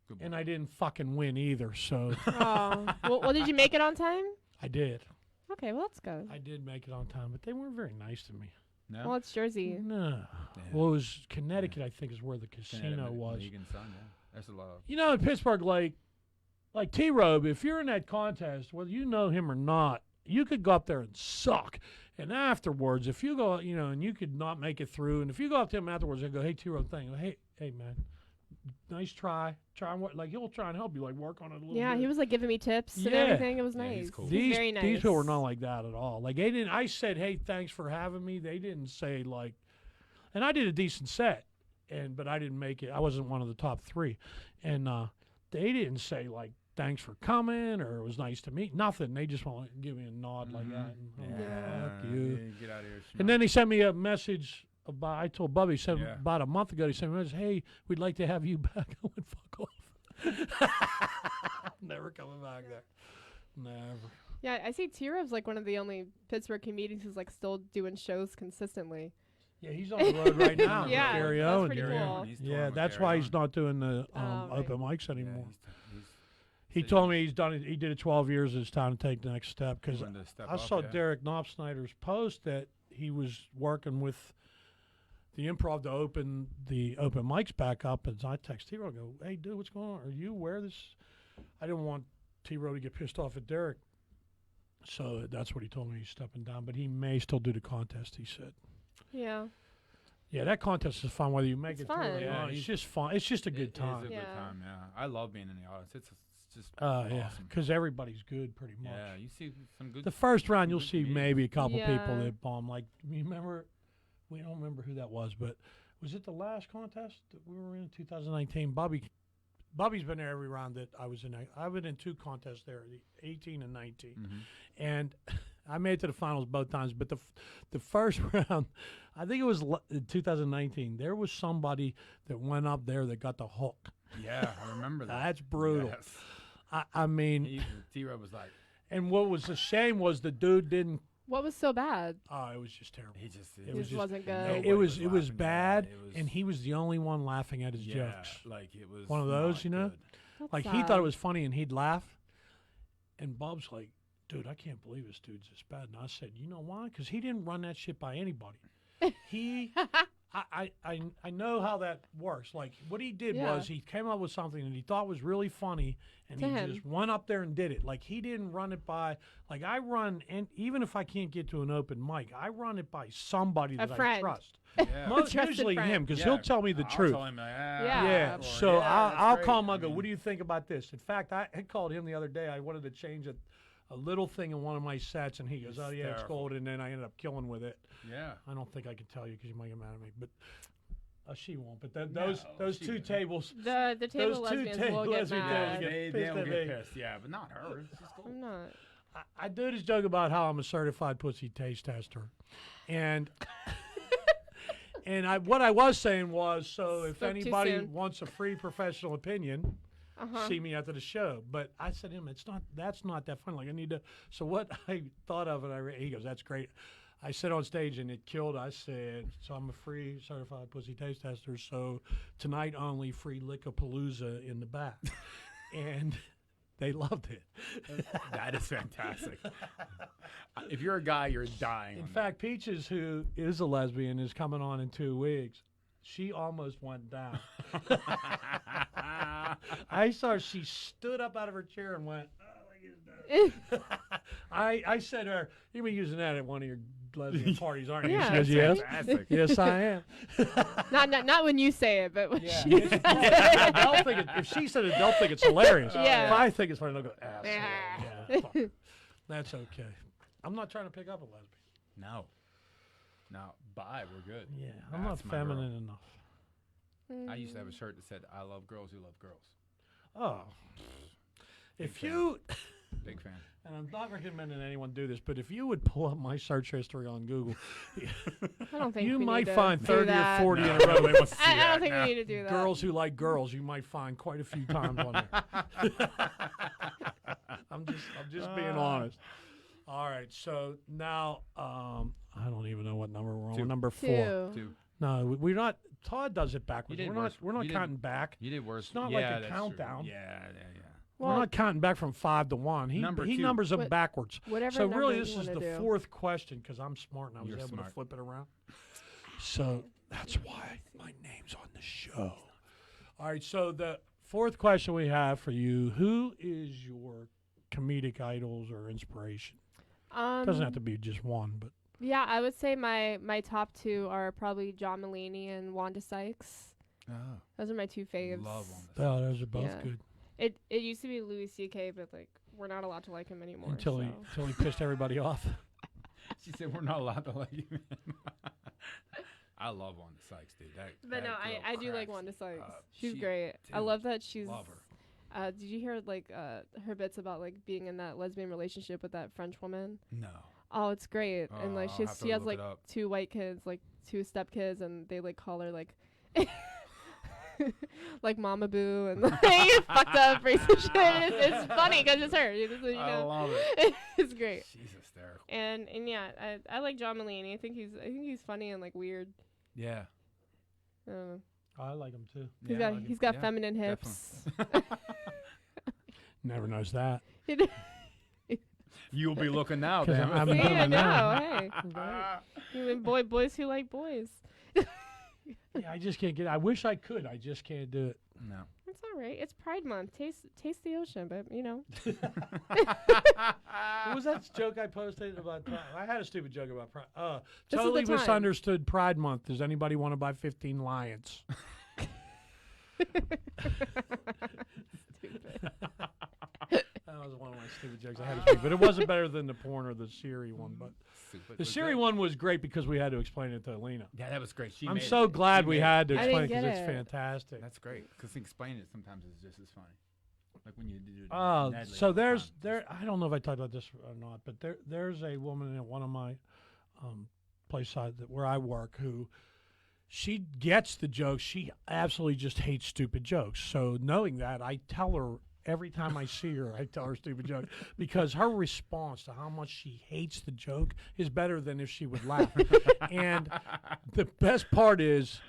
Good boy. And I didn't fucking win either, so Oh. Well, did you make it on time? I did. Okay, well, that's good. I did make it on time, but they weren't very nice to me. No. Well, it's Jersey. No. Yeah. Well, it was Connecticut, I think, is where the casino Connecticut, was. Megan, son, yeah. That's a lot of. You know, in Pittsburgh, like T-Robe, if you're in that contest, whether you know him or not, you could go up there and suck. And afterwards, if you go, you know, and you could not make it through, and if you go up to him afterwards and go, hey, T-Robe, hey, man, nice try. Try and what? Like, he'll try and help you, like, work on it a little bit. Yeah, he was like giving me tips and Yeah. everything. It was Yeah, nice. he's cool. He's very nice. These people were not like that at all. Like, they didn't. I said, hey, thanks for having me. They didn't say, like, and I did a decent set, but I didn't make it. I wasn't one of the top 3. And they didn't say, like, thanks for coming or it was nice to meet. Nothing. They just want to give me a nod like that. And, fuck you. Yeah, get out of here. And then they sent me a message about, I told Bubby, Yeah. about a month ago, he sent me a message, hey, we'd like to have you back. I went, fuck off. Never coming back there. Never. Yeah, I see T-Rob's like one of the only Pittsburgh comedians who's like still doing shows consistently. Yeah, he's on the road right now. Yeah, with Gary that's Owen. pretty Gary cool. Owen, he's touring Yeah, with that's Gary why Owen. he's not doing the right. open mics Yeah, anymore. he's He said told me he's done it. He did it 12 years. It's time to take the next step. Because willing to step I up, saw yeah. Derek Knopfsnyder's post that he was working with the Improv to open the open mics back up. And I text T-Row, go, hey, dude, what's going on? Are you aware of this? I didn't want T-Row to get pissed off at Derek. So that's what he told me. He's stepping down. But he may still do the contest, he said. Yeah. Yeah, that contest is fun, whether you make It's it through fun. or Yeah, not. It's he's- just fun. It's just a good It time. is a Yeah. good time, yeah. I love being in the audience. It's just Yeah, awesome. because everybody's good pretty much. Yeah, you see some good. The first round, some you'll good see comedians. maybe a couple people Yeah. that bomb. Like, you remember, we don't remember who that was, but was it the last contest that we were in 2019? Bobby's been there every round that I was in. I've been in 2 contests there, the 18 and 19. Mhm. And I made it to the finals both times. But the first round, I think it was in 2019, there was somebody that went up there that got the hook. Yeah, I remember that. That's brutal. Yes. I mean, T-Rob was like, and what was a shame was the dude didn't. What was so bad? Oh, it was just terrible. he just. It It was just just- wasn't good. Nobody It was laughing. bad, Yeah, it was- and he was the only one laughing at his yeah, jokes. like it was One of those, not you know? good. That's Like he sad. thought it was funny, and he'd laugh. And Bob's like, "Dude, I can't believe this dude's this bad." And I said, "You know why? Because he didn't run that shit by anybody. He, I know how that works. Like what he did Yeah. was he came up with something that he thought was really funny, and To he him. just went up there and did it. Like he didn't run it by like I run, and even if I can't get to an open mic, I run it by somebody that I friend. trust. Yeah. Most trusted usually friend. him, because Yeah, he'll tell me the I'll truth. tell him, Yeah. Yeah, or, so yeah, I'll that's great. call him. I I go, mean, what do you think about this? In fact, I called him the other day. I wanted to change a little thing in one of my sets, and he goes, oh, yeah, it's Hysterical. gold. And then I ended up killing with it. Yeah. I don't think I can tell you because you might get mad at me, but she won't. But those No, those she 2 wouldn't. tables, The table Those two lesbians table will get lesbian tables mad. get They pissed don't at get me. pissed. Yeah, but not her. She's cool. I'm not. I do this joke about how I'm a certified pussy taste tester, and what I was saying was, so if Spoke too anybody soon. wants a free professional opinion. Uh-huh. See me after the show. But I said to him, that's not that fun. Like I need to. So what I thought of, and he goes, that's great. I said on stage and it killed. I said, so I'm a free certified pussy taste tester. So tonight only free Lickapalooza in the back. And they loved it. That is fantastic. If you're a guy, you're dying. In fact, Peaches, who is a lesbian, is coming on in 2 weeks. She almost went down. I saw her, she stood up out of her chair and went, I said to her, "You'll be using that at one of your lesbian parties, aren't you?" Yeah, She goes, "Yes, fantastic. yes, I am." not when you say it, but when Yeah. she says it. Adult think if she said it, they'll think it's hilarious. Yeah. If I think it's funny, they'll go, asshole. Yeah. Yeah, fuck. That's okay. I'm not trying to pick up a lesbian. No. Bye. We're good. Yeah, I'm not That's my girl. feminine enough. I used to have a shirt that said, "I love girls who love girls." Oh. If fan. you, Big fan. and I'm not recommending anyone do this, but if you would pull up my search history on Google, I don't think you we might need to find do 30 or that. 40 No, in a row. nobody wants to see I don't that. think No. we need to do that. Girls who like girls, you might find quite a few times on there. I'm just being honest. All right, so now I don't even know what number we're on. Two. Number 4. Two. Dude, No, we're not. Todd does it backwards. You did We're worse. not. We're not You did- counting back. you did worse. It's not yeah, like a that's true. countdown. Yeah. We're Well, not counting back from 5 to 1. He Number he 2. numbers them What- backwards. whatever So really, number this you is wanna the do. 4th question because I'm smart and I was You're able to smart. flip it around. So that's why my name's on the show. All right. So the 4th question we have for you: who is your comedic idols or inspiration? Doesn't have to be just one, but Yeah, I would say my top 2 are probably John Mulaney and Wanda Sykes. Oh, Those are my 2 faves. love on this. oh, those are both Yeah. good. It used to be Louis C.K., but like we're not allowed to like him anymore. Until he pissed everybody off. She said we're not allowed to like you. I love Wanda Sykes, dude. But no, that girl I do like cracks Wanda Sykes. up. She's She- great. I dude, love that she's. Love her. Did you hear like her bits about like being in that lesbian relationship with that French woman? No. Oh, it's great. And like I'll she have to has look like it up. 2 white kids, like 2 stepkids, and they like call her like like Mama Boo and like fucked up racist shit. It's funny because it's her. You I know, love it. it's great. She's hysterical. And yeah, I like John Mulaney. I think he's funny and like weird. Yeah. I don't know. I like him too. He's Yeah, I got like he's it. got Yeah, feminine hips. Never knows that. You'll be looking now, 'Cause damn I'm it. a See, I woman now. know. Hey, you mean boys who like boys. Yeah, I just can't get. I wish I could. I just can't do it. No. It's all right. It's Pride Month. Taste the ocean, but you know. What was that joke I posted about Pride? I had a stupid joke about Pride. This is Totally the time. misunderstood Pride Month. Does anybody want to buy 15 lions? That was one of my stupid jokes I had to speak, but it wasn't better than the porn or the Siri one. But Stupid, the but Siri good. one was great because we had to explain it to Lena. Yeah, that was great. I'm made so it. glad She we made had to I explain it didn't because get it's it. fantastic. That's great because explaining it sometimes is just as funny. Like when you do. Oh, Nedley so all the there's time. there. I don't know if I talked about this or not, but there's a woman at one of my place where I work who she gets the jokes. She absolutely just hates stupid jokes. So knowing that, I tell her every time I see her, I tell her stupid joke because her response to how much she hates the joke is better than if she would laugh. And the best part is.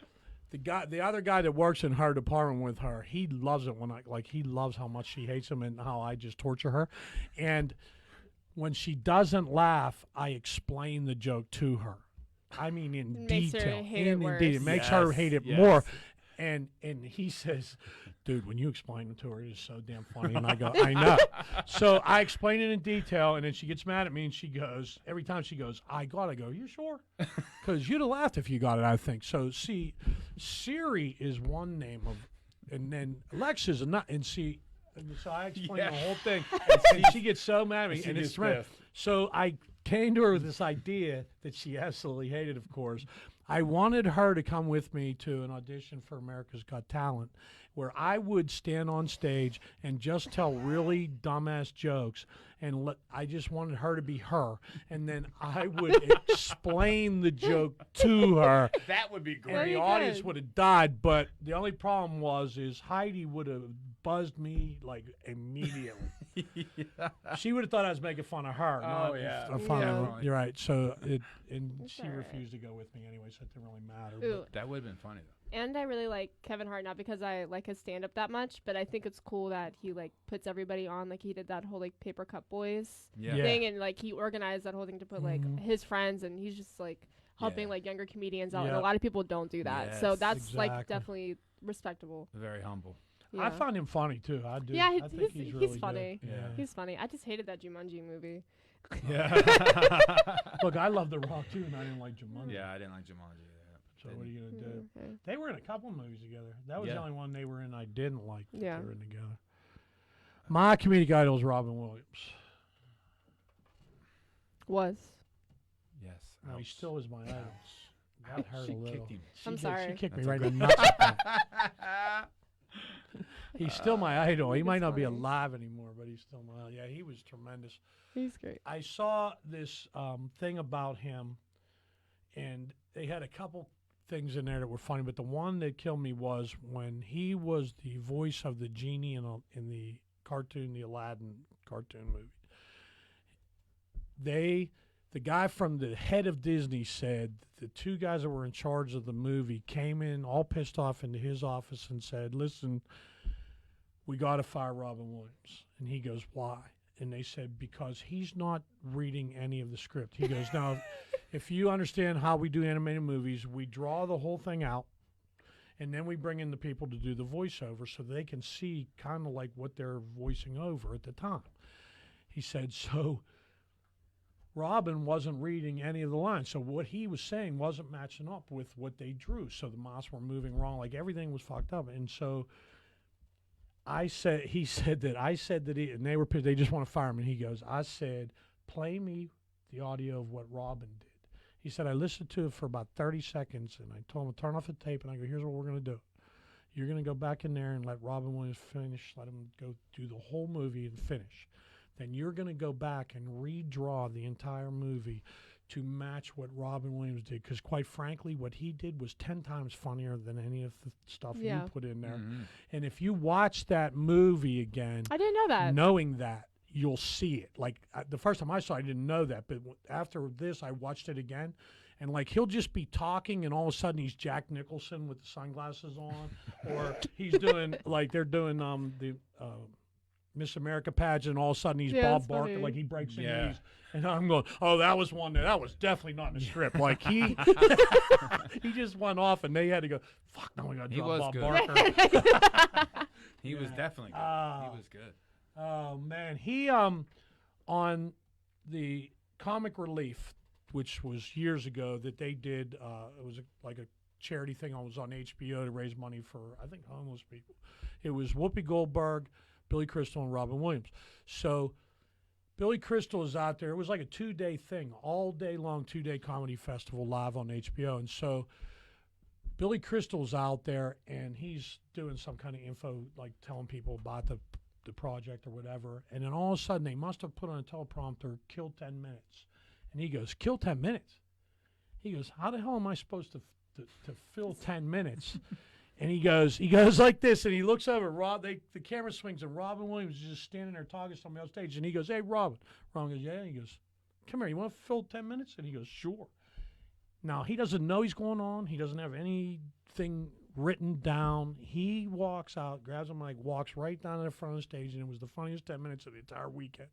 The other guy that works in her department with her, he loves it when he loves how much she hates him and how I just torture her. And when she doesn't laugh, I explain the joke to her. I mean, in Makes her detail. hate it worse. It makes her Yes, hate it yes. more. And he says, dude, when you explain it to her, it is so damn funny. And I go, I know. So I explain it in detail, and then she gets mad at me, and she goes, every time she goes, I got it. I go, you sure? Because you'd have laughed if you got it, I think. So, see, Siri is one name of, and then Alexa's another. And see, and so I explain the whole thing, and she gets so mad at me, She and gets it's tremendous. pissed. So I came to her with this idea that she absolutely hated, of course. I wanted her to come with me to an audition for America's Got Talent where I would stand on stage and just tell really dumbass jokes. And I just wanted her to be her. And then I would explain the joke to her. That would be And great. the Very audience good. would have died. But the only problem is Heidi would have buzzed me like immediately. She would have thought I was making fun of her. Oh, not yeah. fun of Definitely. You're right. So and It's she all right. refused to go with me anyway, so it didn't really matter. Ooh, That would have been funny though. and I really like Kevin Hart, not because I like his stand up that much, but I think it's cool that he like puts everybody on. Like he did that whole like Paper Cup Boys Yeah. Yeah. thing, and like he organized that whole thing to put like Mhm. his friends, and he's just like helping Yeah. like younger comedians out. And Yeah. a lot of people don't do that, so Yes. that's like Exactly. definitely respectable. Very humble. I find him funny too. I do. Yeah, I think he's really funny. Good. Yeah. He's funny. I just hated that Jumanji movie. Yeah. Look, I love The Rock too, and I didn't like Jumanji. Yeah, I didn't like Jumanji. So what are you gonna do? Okay. They were in a couple movies together. That was Yeah. the only one they were in I didn't like. That Yeah. they were in together. My comedic idol is Robin Williams. Was. Yes. No, he still is my idol. Got hurt She a little. kicked him. I'm She sorry. kicked me That's right okay. in the nuts. with that. He's still my idol. He That's might not be funny. alive anymore, but he's still my idol. Yeah, he was tremendous. He's great. I saw this thing about him, and they had a couple things in there that were funny, but the one that killed me was when he was the voice of the genie in the cartoon, the Aladdin cartoon movie. The guy from the head of Disney said the two guys that were in charge of the movie came in all pissed off into his office and said, "Listen, we got to fire Robin Williams." And he goes, "Why?" And they said, "Because he's not reading any of the script." He goes, "Now, if you understand how we do animated movies, we draw the whole thing out, and then we bring in the people to do the voiceover so they can see kind of like what they're voicing over at the time." He said, so Robin wasn't reading any of the lines. So what he was saying wasn't matching up with what they drew. So the mouths were moving wrong, like everything was fucked up. And so I said and they just want to fire him. And he goes, I said, play me the audio of what Robin did. He said, I listened to it for about 30 seconds, and I told him to turn off the tape, and I go, here's what we're going to do. You're going to go back in there and let Robin Williams finish, let him go do the whole movie and finish. Then you're going to go back and redraw the entire movie to match what Robin Williams did. Because quite frankly, what he did was 10 times funnier than any of the stuff you put in there. Mhm. And if you watch that movie again, I didn't know that. knowing that, you'll see it. Like the first time I saw it, I didn't know that. But after this, I watched it again. And like he'll just be talking, and all of a sudden he's Jack Nicholson with the sunglasses on, or he's doing like they're doing the Miss America pageant. And all of a sudden he's Yeah, Bob that's Barker, funny. like he breaks in, Yeah. and I'm going, oh, that was one that was definitely not in the script. Like he he just went off, and they had to go. Fuck, no, we got to He drop was Bob good. Barker. He was definitely good. Oh. He was good. Oh man, he on the Comic Relief, which was years ago that they did. It was like a charity thing. It was on HBO to raise money for I think homeless people. It was Whoopi Goldberg, Billy Crystal, and Robin Williams. So Billy Crystal is out there. It was like a 2-day thing, all day long, 2-day comedy festival live on HBO. And so Billy Crystal's out there, and he's doing some kind of info, like telling people about the project or whatever. And then all of a sudden, they must have put on a teleprompter, kill 10 minutes. And he goes, kill 10 minutes? He goes, how the hell am I supposed to fill 10 minutes? And he goes like this, and he looks over. The camera swings, and Robin Williams is just standing there talking to somebody on stage. And he goes, hey, Robin. Robin goes, yeah. And he goes, come here, you want to fill 10 minutes? And he goes, sure. Now, he doesn't know he's going on. He doesn't have anything written down. He walks out, grabs a mic, walks right down to the front of the stage, and it was the funniest 10 minutes of the entire weekend.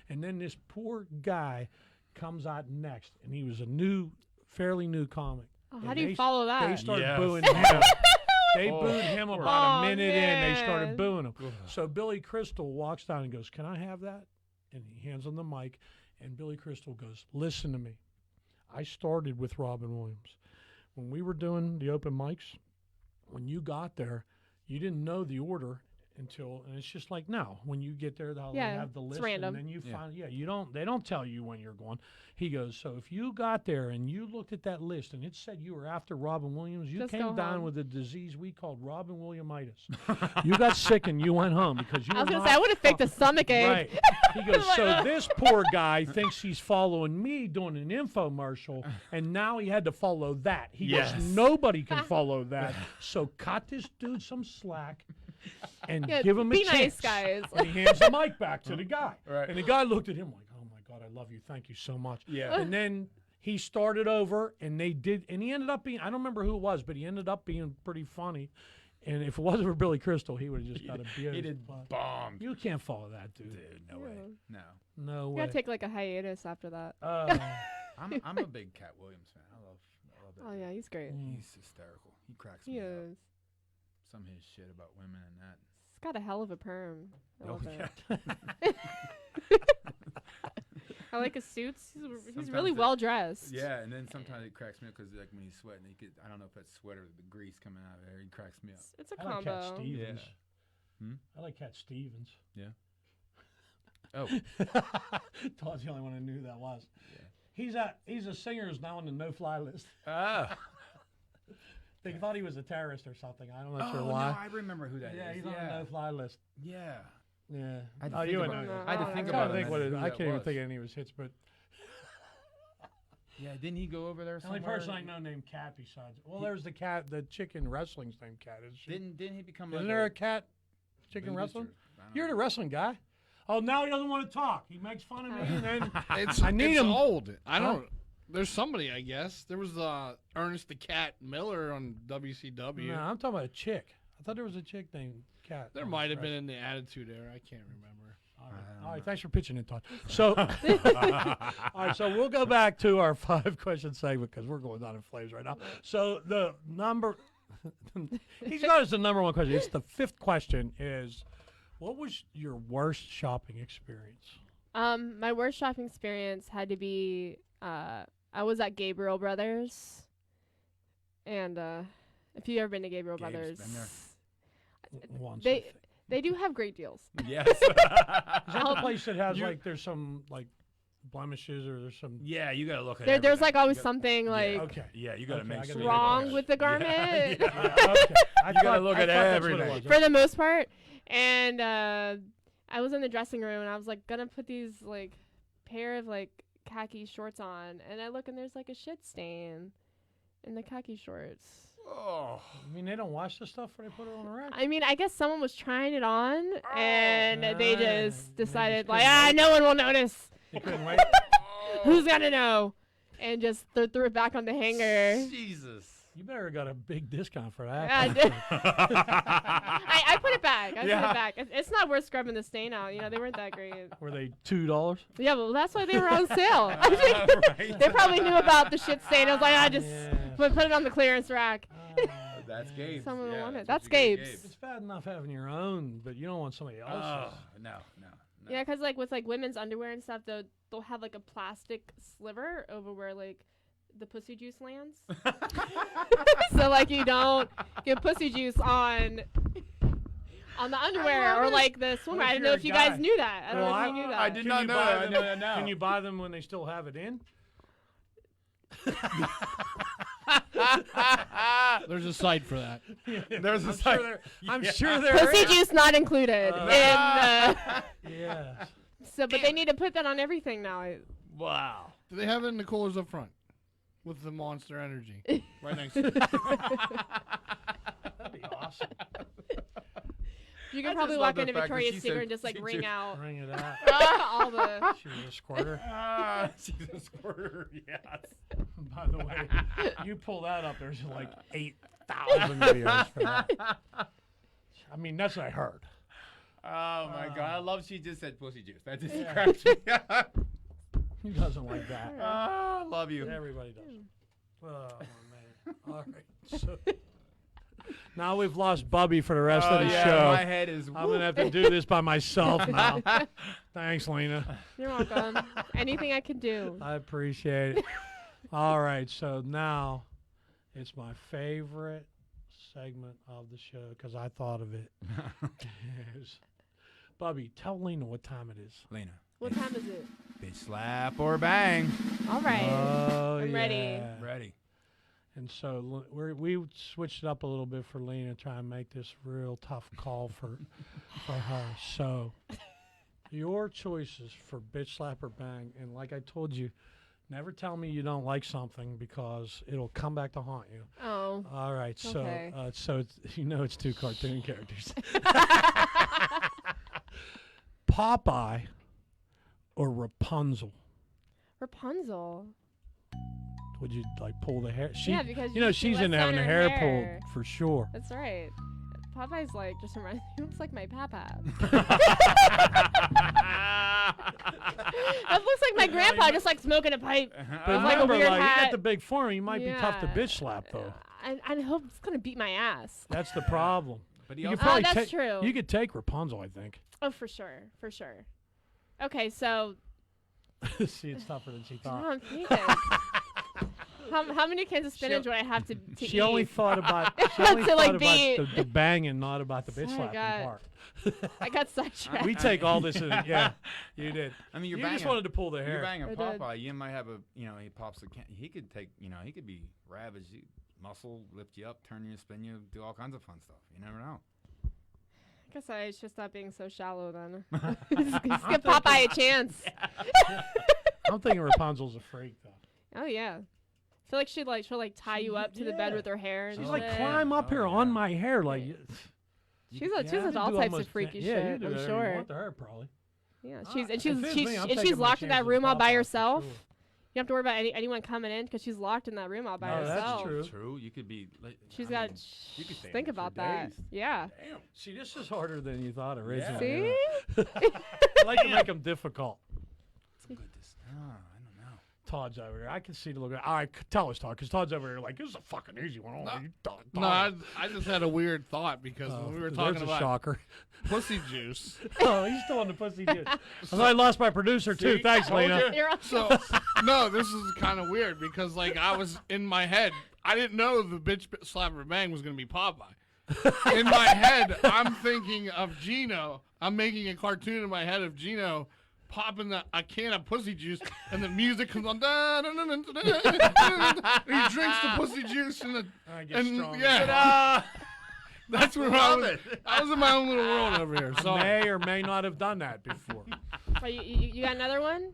And then this poor guy comes out next, and he was a fairly new comic. Oh, And how do you they- follow that? They started Yes. booing him. They booed him about a minute in. They started man. booing him. So Billy Crystal walks down and goes, can I have that? And he hands him the mic, and Billy Crystal goes, listen to me. I started with Robin Williams. When we were doing the open mics, when you got there, you didn't know the order until, and it's just like now, when you get there, they'll Yeah, have the it's list, random. and then you Yeah. find, they don't tell you when you're going. He goes, so if you got there and you looked at that list and it said you were after Robin Williams, you Just came go down home. with a disease we called Robin Williamitis. You got sick and you went home because you I was were gonna not say I would have faked a stomach ache. Right. He goes, so this poor guy thinks he's following me doing an infomercial, and now he had to follow that. He Yes. goes, nobody can follow that. So cut this dude some slack. and Yeah, give him a be chance. nice, guys. And he hands the mic back to the guy. Right. And the guy looked at him like, oh my God, I love you. Thank you so much. Yeah. And then he started over, and he ended up being, I don't remember who it was, but he ended up being pretty funny. And if it wasn't for Billy Crystal, he would have just got a beer. He did bomb. You can't follow that, dude. Dude, no way. No. No You way. gotta take like a hiatus after that. I'm a big Cat Williams fan. I love that. Oh dude. yeah, he's great. He's hysterical. He cracks He me up. is. Some of his shit about women and that. He's got a hell of a perm. I Oh, love yeah. it. I like his suits. He's Sometimes really it- well dressed. Yeah, and then sometimes it cracks me up because like when he's sweating, I don't know if that's sweat or the grease coming out of there. He cracks me up. It's a I like Cat combo. Stevens. Hmm? I like Cat Stevens. Oh, Todd's the only one who knew who that was. Yeah. He's a singer who's now on the no-fly list. ah. They thought he was a terrorist or something. I'm not sure Oh, why. no, I remember who that is. Yeah, he's on the no-fly list. Yeah. Yeah. I had to Oh, think you would about know. it. I had to think I'm I'm about trying to think it. what it, who I that can't even was. think of any of his hits, but Yeah, didn't he go over there the only somewhere? person I know named Cat besides. Well, there's the chicken wrestling's named Cat, isn't she? Didn't he become Isn't like there a cat chicken Buddhist wrestling? or- I don't You're know. the wrestling guy. Oh, now he doesn't want to talk. He makes fun of me, and then It's, I need it's him. old. I Huh? don't. There's somebody, I guess. There was Ernest the Cat Miller on WCW. No, I'm talking about a chick. I thought there was a chick named Cat. There might have been in the Attitude Era. I can't remember. All I right. don't All right. know. Thanks for pitching it, Todd. So, all right. So we'll go back to our 5-question segment because we're going down in flames right now. So the number, he's got us the number one question. It's the 5th question is, what was your worst shopping experience? My worst shopping experience had to be I was at Gabriel Brothers, and if you've ever been to Gabriel Gabe's Brothers, been there. Once. they do have great deals. Yes. Is that the place that has You- like there's some like blemishes or there's some? Yeah, you gotta look at There's everything. like always You something like Okay. Yeah, you gotta Okay, make I sure gotta you look at wrong it. with the garment. Yeah. Yeah, okay. I gotta look at thought that's what it everything. was. For the most part. And I was in the dressing room and I was like gonna put these like pair of like khaki shorts on, and I look and there's like a shit stain in the khaki shorts. Oh. I mean, they don't wash the stuff before they put it on the rack. I mean, I guess someone was trying it on, and they Ah, just they decided just like, couldn't wait. no one will notice. They couldn't wait. Who's gonna know? And just threw it back on the hanger. Jesus. You better have got a big discount for that. I did. I put it back. I put Yeah. it back. It's not worth scrubbing the stain out. You know, they weren't that great. Were they $2? Yeah, well, that's why they were on sale. Right. They probably knew about the shit stain. I was like, I just Yeah. put it on the clearance rack. That's Gabe's. Someone yeah, wanted it. what That's you get at Gabe's. It's bad enough having your own, but you don't want somebody else's. Oh, no. Yeah, because like with like women's underwear and stuff, they'll have like a plastic sliver over where like the pussy juice lands. So like you don't get pussy juice on the underwear or like the swimwear. Well, I if don't know you're if you a guy- guys knew that. I don't know if you knew that. I did Can not you know buy that. I them- know that now. Can you buy them when they still have it in? There's a site for that. There's a I'm site. sure there. I'm Yeah. sure there Pussy is. juice not included. Yeah. So, but they need to put that on everything now. Wow. Do they have it in the coolers up front with the Monster Energy right next to it? That'd be awesome. You I can probably just walk love the into fact that Victoria's she Secret said and just like she ring just- out Bring it out. all the. She was a squirter. She's a squirter. Yes. By the way, you pull that up, there's like 8,000 videos for that. I mean, that's what I heard. Oh my God! I love she just said pussy juice. That just cracks me up. Who doesn't like that? I love you. Everybody does. Oh, man. All right. So now we've lost Bubby for the rest of the yeah, show. my head is. I'm going to have to do this by myself now. Thanks, Lena. You're welcome. Anything I can do. I appreciate it. All right. So now it's my favorite segment of the show because I thought of it. Is, Bubby, tell Lena what time it is. Lena. What time is it? Bitch slap or bang. All right. Oh, I'm ready. yeah. Ready. And so we switched it up a little bit for Lena, try and make this real tough call for her. So your choices for bitch slap or bang, and like I told you, Never tell me you don't like something because it'll come back to haunt you. Oh. All right, so Okay. so it's, it's 2 cartoon characters. Popeye or Rapunzel? Rapunzel. Would you like pull the hair? Yeah, because she she's lets into having down the her hair hair. pulled for sure. That's right. Popeye's like just reminds me. He looks like my papa. That looks like my grandpa, just like smoking a pipe. But like a remember, weird you got hat. the big form. You might be tough to Yeah. bitch slap though. I hope it's gonna beat my ass. That's the problem. But he You could also, probably that's take. true. You could take Rapunzel, I think. Oh, for sure, for sure. Okay, so See, it's tougher than she now thought. I'm thinking. How many cans of spinach do I have to She eat? only thought about she only To, thought like, about be- the banging, not about the bitch Oh, slapping God. part. I got sidetracked. We take all this in. Yeah, you did. I mean, You you're banging. just wanted to pull the You're hair. banging I did. Popeye. You might have a, he pops the can. He could take, he could be ravaged, muscle, lift you up, turn you, spin you, do all kinds of fun stuff. You never know. I guess I should stop being so shallow then. Just give Popeye a chance. I'm thinking Rapunzel's a freak though. Oh yeah. I feel like she'll tie you up to the bed yeah. with her hair and She's shit. like, climb up Oh, here yeah. on my hair, like. She's You into all do types of almost- freaky yeah, shit. you do I'm whatever you sure. want to her, probably. Yeah, Ah, she's if it's me, I'm taking she's my locked in that chances room with all by Popeye for herself. sure. You don't have to worry about anyone coming in because she's locked in that room all by Oh, that's herself. true. True. You could be. She's I got. mean, you could stay Think in there for about that. days. Yeah. Damn. See, this is harder than you thought originally. See? I like to make them difficult. I don't know. Todd's over here. I can see the look. All right, tell us, Todd, because Todd's over here like, this is a fucking easy one. Oh, you Todd. No, I just had a weird thought because when we were talking there's a about shocker. pussy juice. Oh, he's still on the pussy juice. I lost my producer, too. Thanks, Told Lena. you. You're all- So no, this is kind of weird because like I was in my head, I didn't know the bitch slapper bang was gonna be Popeye. In my head, I'm thinking of Gino. I'm making a cartoon in my head of Gino popping a can of pussy juice, and the music comes on. And he drinks the pussy juice, and I get stronger. yeah, that's where I Love was. it. I was in my own little world over here. So May or may not have done that before. Oh, you got another one?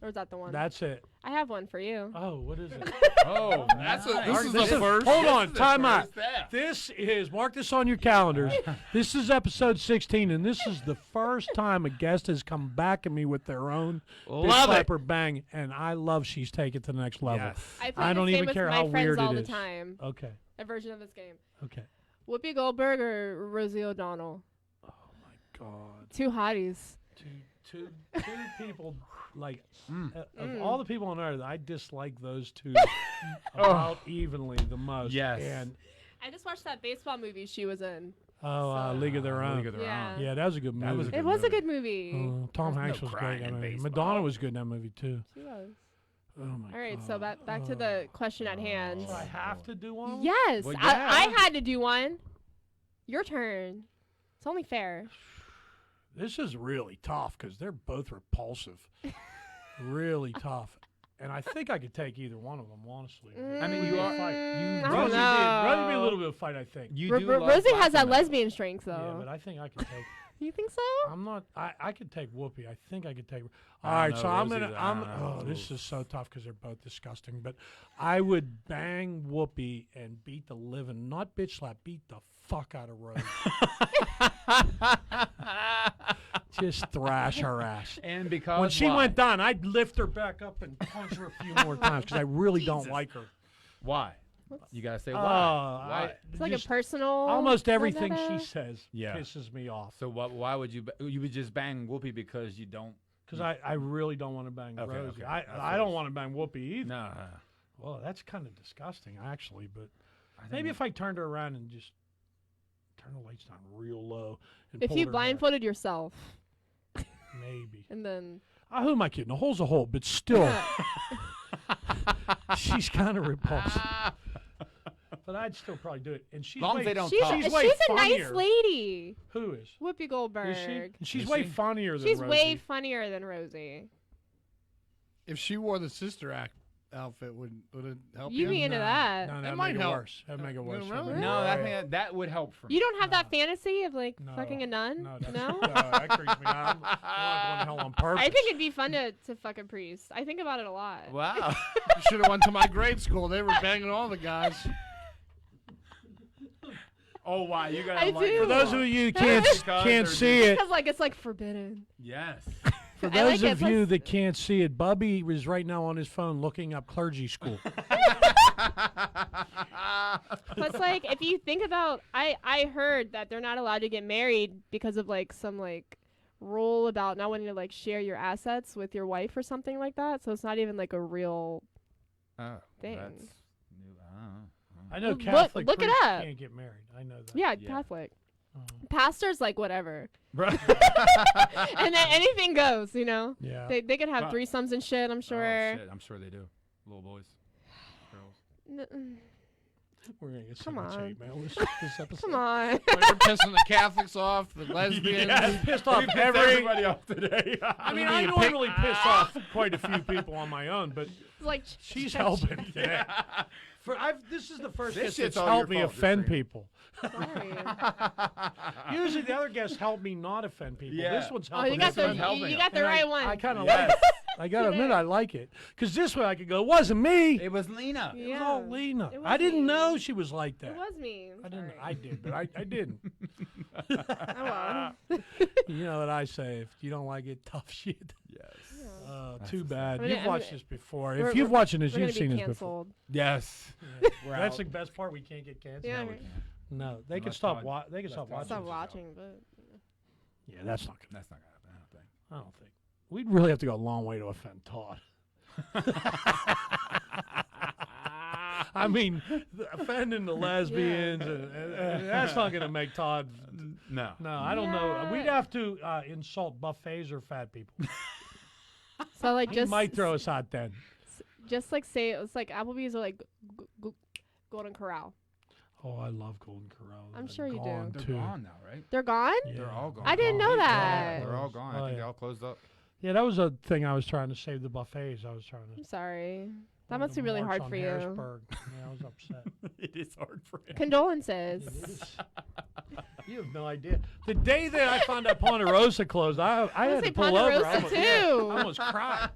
Or is that the one? That's it. I have one for you. Oh, what is it? Oh, That's a- nice. this is the first. Hold on, This is the time out. first step. This is, mark this on your calendars. This is episode 16, and this is the first time a guest has come back at me with their own Love bitch it. slapper bang, and I love she's taken to the next level. Yes. I play I this don't game even with care my how friends weird all it the is. time. Okay, A version of this game. okay. Whoopi Goldberg or Rosie O'Donnell? God. Two hotties. Two people, like, Mm. of all the people on earth, I dislike those two about evenly the most. Yes. And, I just watched that baseball movie she was in. League of Their Own. League of Their Yeah. Own. Yeah, that was a good movie. That was a It good was a movie. good movie. Tom There's Hanks no was great crying in in that movie. baseball. Madonna was good in that movie, too. She was. Oh, my All right, God. so back to the question at hand. Do I have to do one? Yes, Well, I yeah. had to do one. Your turn. It's only fair. This is really tough because they're both repulsive. Really tough. And I think I could take either one of them, honestly. I mean, you are- Fight. I don't Rosie know. did. Rosie be a little bit of fight, I think. You do love Rosie has that laughing lesbian strength, Yeah, though. but I think I could take. You think so? I'm not. I could take Whoopi. I think I could take. I All don't right, know, so I'm Rosie, gonna. I I'm. don't know. Oh, this is so tough because they're both disgusting. But I would bang Whoopi and beat the living, not bitch slap, beat the fuck out of Rosie. Just thrash her ass. And because When she why? went down, I'd lift her back up and punch her a few more times because I really don't Jesus. like her. Why? You gotta say why. I- It's like a just personal. almost everything da-da-da. she says Yeah. pisses me off. So why would you? You would just bang Whoopi because you don't. Because I really don't want to bang Okay, Rosie. okay. I That's don't what- want to bang Whoopi either. No. Well, that's kind of disgusting, actually. But I think maybe if I turned her around and just turn the lights down real low. And If pulled you her back, blindfolded yourself, maybe. and then Who am I kidding? A hole's a hole, but still, she's kind of repulsive. But I'd still probably do it. And she's Long as way, they don't she's, talk. she's she's way a nice funnier. lady. Who is? Whoopi Goldberg. Is she? And she's Is way she? funnier than She's Rosie. way funnier than Rosie. if she wore the sister act outfit would it help You you? be into that. No, It that'd might make it help. worse. That'd make it worse. Really? That'd make it No, worse. that would help for me. You don't have that fantasy of like No. fucking a nun? No, that's, No? that creeps me out. I'm not going to hell on purpose. I think it'd be fun to fuck a priest. I think about it a lot. Wow. You should have went to my grade school. They were banging all the guys. Oh, wow. You got I to like do. For those of you who can't they're see it, Because like it's like forbidden. Yes. for I those like of it, you plus- that can't see it, Bubby is right now on his phone looking up clergy school. Plus, like, if you think about, I heard that they're not allowed to get married because of like some like rule about not wanting to like share your assets with your wife or something like that. So it's not even like a real Oh, thing. that's new. I know Look- Catholic look it priests up. can't get married. I know that. Yeah, Yeah. Catholic. Oh. Pastors like whatever, Right. and then anything goes. You know, Yeah. they could have Wow. threesomes and shit. I'm sure. Oh, shit. I'm sure they do. Little boys. Girls. We're gonna get so Come much on. hate mail this episode. Come on. Like, we're pissing the Catholics off, the lesbians. I pissed off We pissed every. everybody off today. I mean, I normally piss off quite a few people on my own, but It's like she's helping today. This is the first This guest shit's that's all your helped me fault, just offend saying. people. Sorry. Usually the other guests help me not offend people. Yeah. This one's Oh, helping you got me the offend helping you us. got the And right one. I kind of Yes. like it. I gotta admit, I like it. Because this way I could go, it wasn't me. It was Lena. It was all Lena. It I was didn't me. know she was like that. It was me. I didn't. Sorry. I did, but I didn't. Oh, well. You know what I say? If you don't like it, tough shit. Yes. Too bad. I'm You've gonna- watched this before. We're- If you've we're- watched this, We're you've gonna seen be this before. canceled. Yes. We're That's out. the best part. We can't get canceled. Yeah, No, we right. can't. No, they can Unless stop. Todd They can lets stop Todd watching. Stop Watch watching, but Yeah, that's not good. That's not gonna happen. I don't think. I don't think. We'd really have to go a long way to offend Todd. I mean, offending the lesbians, and that's not going to make Todd. No. No, I don't know. Yeah. We'd have to insult buffets or fat people. so like He just might throw us out then. just like say it's like Applebee's or like Golden Corral. Oh, I love Golden Corral. I'm They're sure you do. gone, They're too. gone now, right? They're gone. Yeah. They're all gone. I didn't know Gone. that. They're all gone. Oh, I think yeah. they all closed up. Yeah, that was a thing I was trying to save the buffets. I was trying to. I'm sorry. That wanted must to be really march hard on for you. Harrisburg. Yeah, I was upset. It is hard for him. Condolences. It is. You have no idea. The day that I found out Ponderosa closed, I had say to pull over. I Ponderosa, almost, too. I almost cried.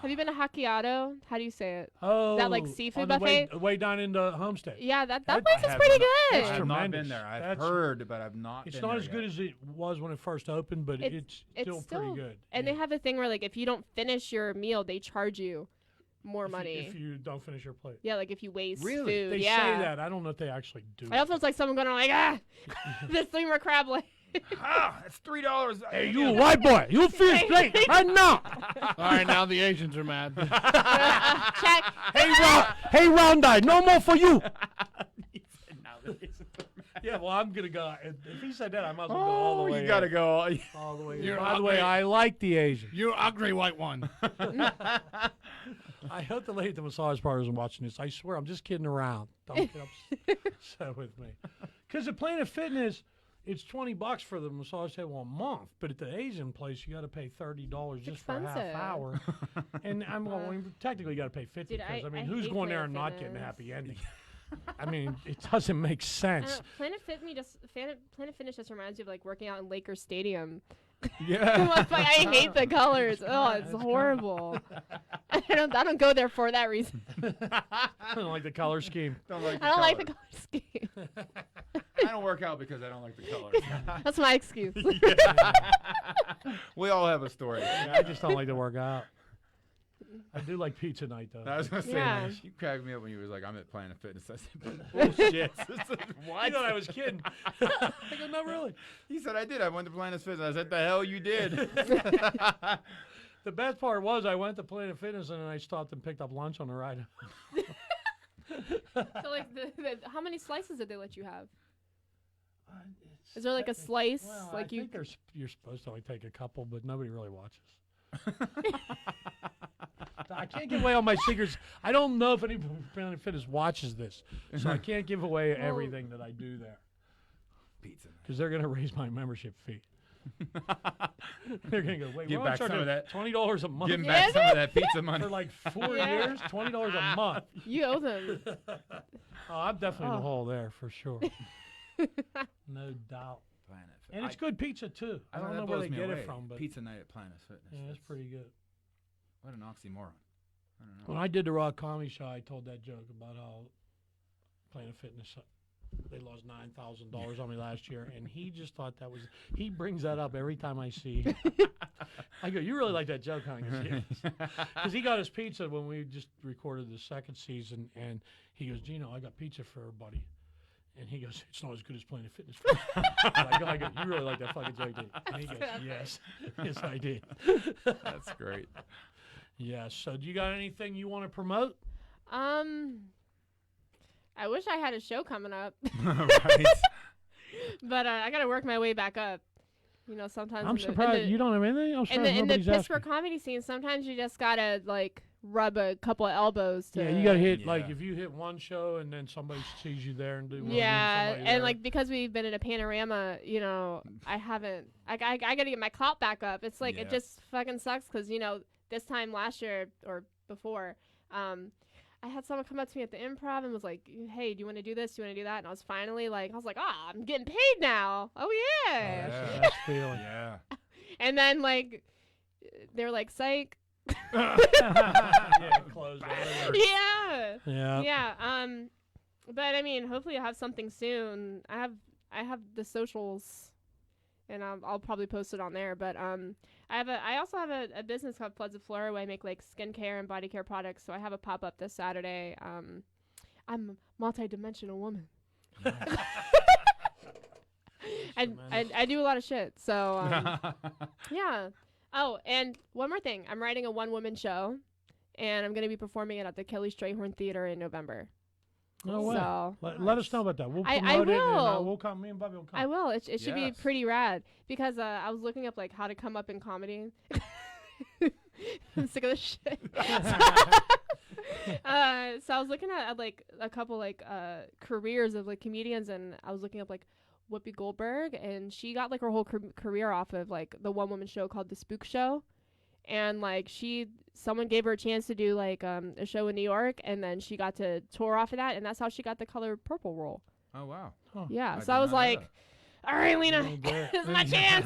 Have you been to Hackiato? How do you say it? Oh, That, like, seafood on the way, buffet? way down into Homestead. Yeah, that I place is have pretty not- good. It's I have not tremendous. been there. I've That's- heard, but I've not It's been not there as good yet. as it was when it first opened, but it's still pretty good. And Yeah. they have a thing where like if you don't finish your meal, they charge you more If you- money. if you don't finish your plate. Yeah, like if you waste Really? food. They yeah. say that. I don't know if they actually do. I also was like someone going like there's 3 more crab legs. Ah, it's $3. Hey, you white boy, you finish plate right now. All right, now the Asians are mad. Check. Hey, round eye, no more for you. Yeah, well, I'm gonna go. If he said that, I might as well go all the way. You gotta in. go. all the way. You're By the way, ugly. I like the Asian. You ugly white one. I hope the lady at the massage parlor isn't watching this. I swear, I'm just kidding around. Don't get upset with me. Because at Planet Fitness, it's $20 for the massage table a month, but at the Asian place, you got to pay $30 just for a half expensive. hour. And I'm going, technically, you got to pay $50 Dude, because I mean, I who's hate going there and Planet not getting a Fitness. happy ending? I mean, it doesn't make sense. Planet Fitness just reminds me of like working out in Lakers Stadium. Yeah. Like, I hate the colors. Oh, it's That's horrible. I don't go there for that reason. I don't like the color scheme. Don't like I don't like the color scheme. I don't work out because I don't like the colors. That's my excuse. We all have a story. I just don't like to work out. I do like pizza night, though. I was gonna say, Yeah. you cracked me up when you was like, "I'm at Planet Fitness." I said, "Bullshit." I thought I was kidding. I go, no, really. He said, "I did. I went to Planet Fitness." I said, "The hell you did." The best part was I went to Planet Fitness and then I stopped and picked up lunch on the ride. So like how many slices did they let you have? Is there like a slice? Well, like I think you're supposed to only take a couple, but nobody really watches. I can't give away all my secrets. I don't know if anybody from Planet Fitness watches this, so I can't give away everything that I do there Pizza. because they're going to raise my membership fee. They're gonna go. Wait, Get we're back only some of charging that. $20 a month Getting back some of that pizza money. for like 4 Yeah. years. $20 a month. You owe them. Oh, I'm definitely in the Oh. hole there for sure. No doubt. Planet Fitness. And it's good pizza too. I don't know that where blows they me get away. it from, but Pizza night at Planet Fitness. yeah, it's That's- pretty good. What an oxymoron. I don't know. When I did the Rock Comedy Show, I told that joke about how Planet Fitness, they lost $9,000 on me last year, and he just thought that was. He brings that up every time I see him. I go, you really like that joke, huh? Because he got his pizza when we just recorded the second season, and he goes, Gino, I got pizza for everybody. And he goes, it's not as good as Planet Fitness. I go, you really like that fucking joke, dude. And he goes, yes. Yes, I did. That's great. Yeah, so do you got anything you want to promote? I wish I had a show coming up, Right. but I gotta work my way back up. You know, sometimes I'm surprised you don't have anything. I'm in surprised the nobody's Pittsburgh asking. comedy scene, sometimes you just gotta like rub a couple of elbows to. Yeah, you got to hit, like, Yeah. if you hit one show and then somebody sees you there and do one. Yeah, somebody and there. like because we've been in a panorama, you know, I haven't. I gotta get my clout back up. It's like Yeah. it just fucking sucks because you know this time last year or before, I had someone come up to me at the Improv and was like, "Hey, do you want to do this? Do you want to do that?" And I was finally like, I was like, "Ah, I'm getting paid now. Oh yeah." That's Yeah. the best feeling. Yeah. And then like they were like, "Psych." Yeah, closed early. Yeah. Yeah. Yeah. But I mean, hopefully I'll have something soon. I have the socials, and I'll probably post it on there. But I also have a business called Floods of Flora where I make like skincare and body care products. So I have a pop up this Saturday. I'm a multi-dimensional woman. I do a lot of shit. So yeah. Oh, and one more thing. I'm writing a one-woman show, and I'm going to be performing it at the Kelly Strayhorn Theater in November. No way. So Let us know about that. We'll I promote it. And will. we'll come. Me and Bobby will come. I will. It should be Yes. pretty rad because I was looking up like how to come up in comedy. I'm sick of this shit. So I was looking at like a couple like careers of like comedians, and I was looking up like Whoopi Goldberg, and she got like her whole career off of like the one woman show called The Spook Show, and like someone gave her a chance to do like a show in New York, and then she got to tour off of that, and that's how she got the Color Purple role. Oh wow. Yeah, I so did I was not know like, all right, Lena, Oh, boy. this is my chance.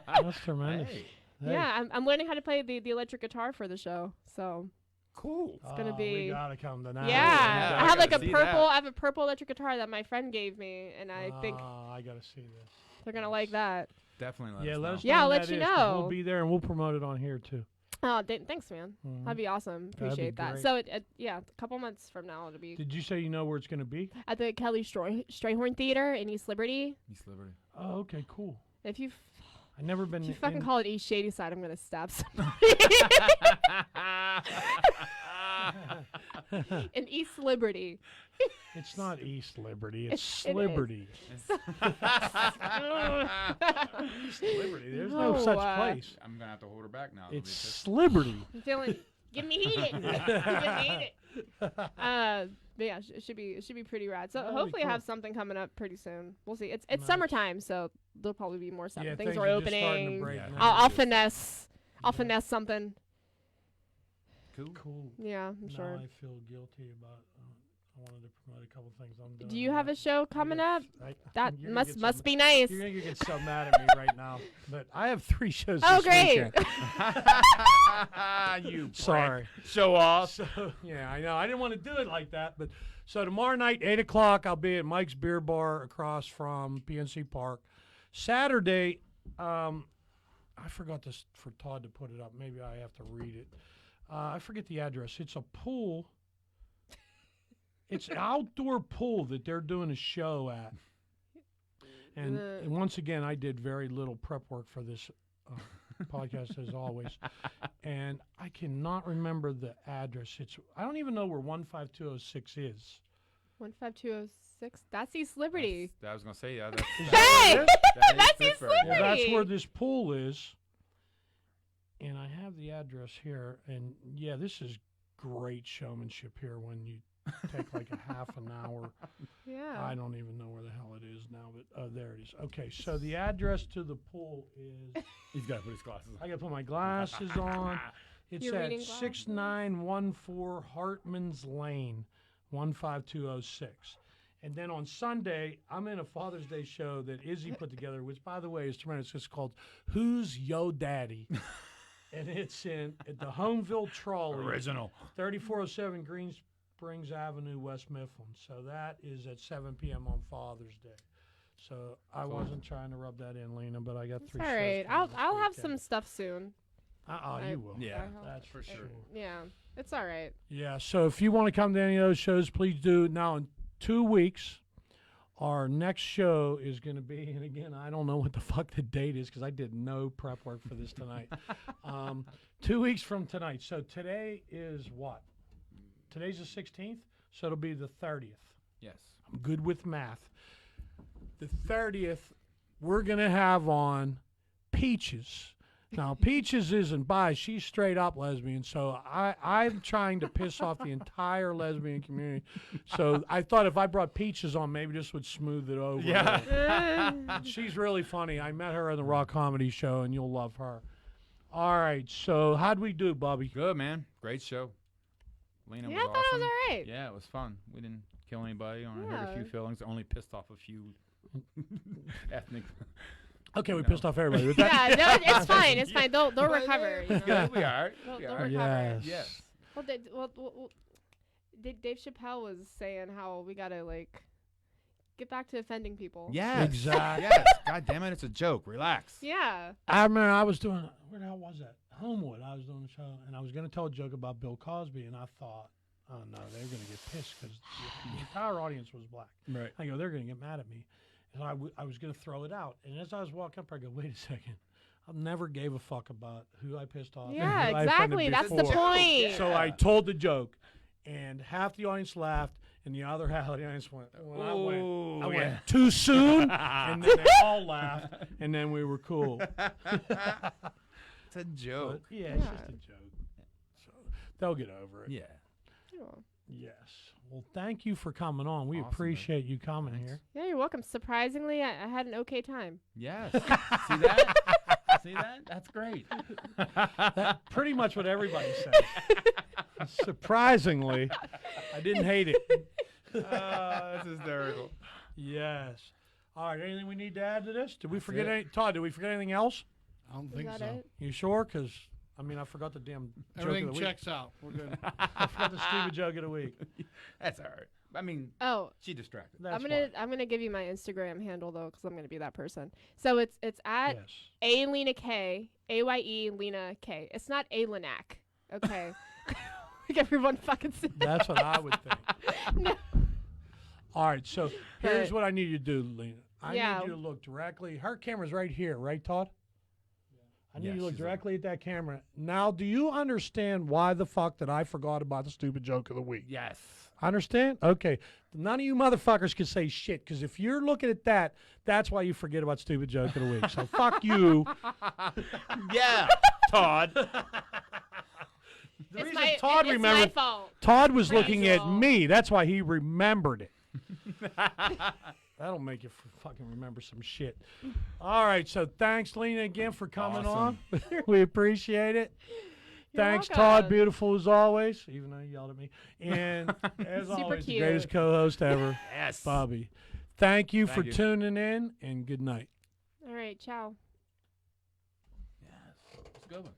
That's tremendous. Hey, Hey. Yeah, I'm learning how to play the electric guitar for the show. So cool. It's gonna We be- gotta come to that. yeah, I I have like gotta a see purple. that. I have a purple electric guitar that my friend gave me, and I think I gotta see this. they're gonna like that. Definitely let Yeah, us let know. us Yeah, know I'll when let that you is, 'cause We'll know. be there and we'll promote it on here too. Oh, thanks, man. Mhm. That'd be awesome. That'd be Appreciate that. great. So yeah, a couple months from now it'll be Did you say you know where it's gonna be? at the Kelly Strayhorn Theater in East Liberty. East Liberty. Oh, okay, cool. If you I've never been. if you fucking in- call it East Shady Side, I'm gonna stab somebody. In East Liberty. It's not East Liberty. It's It is. Liberty. East Liberty. There's no No, such place. I'm gonna have to hold her back now. It's Liberty. I'm feeling. Give me heated. Give me heated. But yeah, it should be pretty rad. So That'll be hopefully I have cool. something coming up pretty soon. We'll see. It's Nice. summertime, so there'll probably be more stuff. Yeah, Things things are just starting to opening. break Yeah. now. I'll Good finesse. I'll Yeah. finesse something. Cool. Cool. Yeah, I'm Now sure. I feel guilty about. I wanted to promote a couple things I'm doing. Do you have a show coming up? That You're gonna get must so be nice. You're gonna get so mad at me right now, but I have 3 shows. Oh, this great. weekend. You Sorry. Show off. So yeah, I know. I didn't want to do it like that, but so tomorrow night, 8:00, I'll be at Mike's Beer Bar across from PNC Park. Saturday, I forgot this for Todd to put it up. Maybe I have to read it. I forget the address. It's a pool. It's an outdoor pool that they're doing a show at. And, The- and once again, I did very little prep work for this podcast as always, and I cannot remember the address. I don't even know where 15206 is. 15206. That's East Liberty. I was gonna say yeah. Hey! That's East Pittsburgh. Yeah, that's Liberty. where this pool is, and I have the address here. And yeah, this is great showmanship here when you take like a half an hour. Yeah. I don't even know where the hell it is now, but there it is. Okay, so the address to the pool is. He's got to put his glasses on. I got to put my glasses on. It's Your at reading glasses? 6914 Hartman's Lane, 15206. And then on Sunday, I'm in a Father's Day show that Izzy put together, which, by the way, is tremendous. It's called Who's Yo Daddy? And it's at the Homeville Trolley, Original. 3407 Green Springs Avenue, West Mifflin. So that is at 7 p.m. on Father's Day. So I wasn't trying to rub that in, Lena, but I got It's 3 all shows right. coming this I'll have weekend. some stuff soon. You will. Yeah. I hope. That's for sure. Yeah. It's all right. Yeah, so if you want to come to any of those shows, please do. Now, in 2 weeks, our next show is going to be, and again, I don't know what the fuck the date is because I did no prep work for this tonight. 2 weeks from tonight. So today is what? Today's the 16th, so it'll be the 30th. Yes. I'm good with math. The 30th, we're going to have on Peaches. Now, Peaches isn't bi. She's straight up lesbian. So I'm trying to piss off the entire lesbian community. So I thought if I brought Peaches on, maybe this would smooth it over. Yeah. She's really funny. I met her on the Raw Comedy Show, and you'll love her. All right. So how'd we do, Bubby? Good, man. Great show. Lena Yeah, was I thought awesome. it was all right. Yeah, it was fun. We didn't kill anybody. Only hurt a Yeah. few feelings. Only pissed off a few ethnic. Okay, we No. pissed off everybody. With that. Yeah, no, it's fine. It's fine. They'll recover. You know? Yeah, we are. They'll We recover. are. Yes. Yes. Well, Dave Chappelle was saying how we gotta get back to offending people. Yes. Exactly. Yes. God damn it, it's a joke. Relax. Yeah. I remember I was doing, where the hell was that? Homewood. I was doing a show, and I was going to tell a joke about Bill Cosby, and I thought, oh, no, they're going to get pissed because the entire audience was black. Right. I go, they're going to get mad at me. And I was going to throw it out. And as I was walking up, I go, wait a second. I never gave a fuck about who I pissed off. and Yeah, who I offended exactly. That's the before. point. So I told the joke, and half the audience laughed, and the other half of the audience went, I Oh, went yeah. too soon, and then they all laughed, and then we were cool. It's a joke. But, yeah, it's Yeah. just a joke. So they'll get over it. Yeah. Yes. Well, thank you for coming on. We Awesome, man. appreciate you coming Thanks. here. Yeah, you're welcome. Surprisingly, I had an okay time. Yes. See that? See that? That's great. That's pretty much what everybody says. Surprisingly, I didn't hate it. That's hysterical. Yes. All right. Anything we need to add to this? Did we That's forget it. any? Todd, did we forget anything else? I don't Is think that so. it? You sure? Because I forgot the damn joke Everything of the week. checks out. We're good. I forgot the stupid joke of the week. That's all right. I mean, Oh, she distracted. That's I'm gonna give you my Instagram handle though, because I'm gonna be that person. So it's at yes. A Lena K, AYE Lena K. It's not A Lenac. Okay. Like everyone fucking says. That's what I would think. No. All right. So here's But- what I need you to do, Lena. I Yeah. need you to look directly. Her camera's right here, right, Todd? I need Yeah, you to look she's directly at that camera. Now, do you understand why the fuck that I forgot about the stupid joke of the week? Yes. Understand? Okay. None of you motherfuckers can say shit, because if you're looking at that, that's why you forget about stupid joke of the week. So fuck you. Yeah, Todd. The It's reason my, Todd it's remembered, my fault. Todd was looking at Rachel. me. That's why he remembered it. That'll make you fucking remember some shit. All right, so thanks, Lena, again for coming Awesome. on. We appreciate it. You're Thanks, welcome. Todd. Beautiful as always, even though you yelled at me. And as Super always, the cute. greatest co-host ever, Yes. Bobby. Thank you Thank for you. tuning in, and good night. All right, ciao. Yes. It's a good one.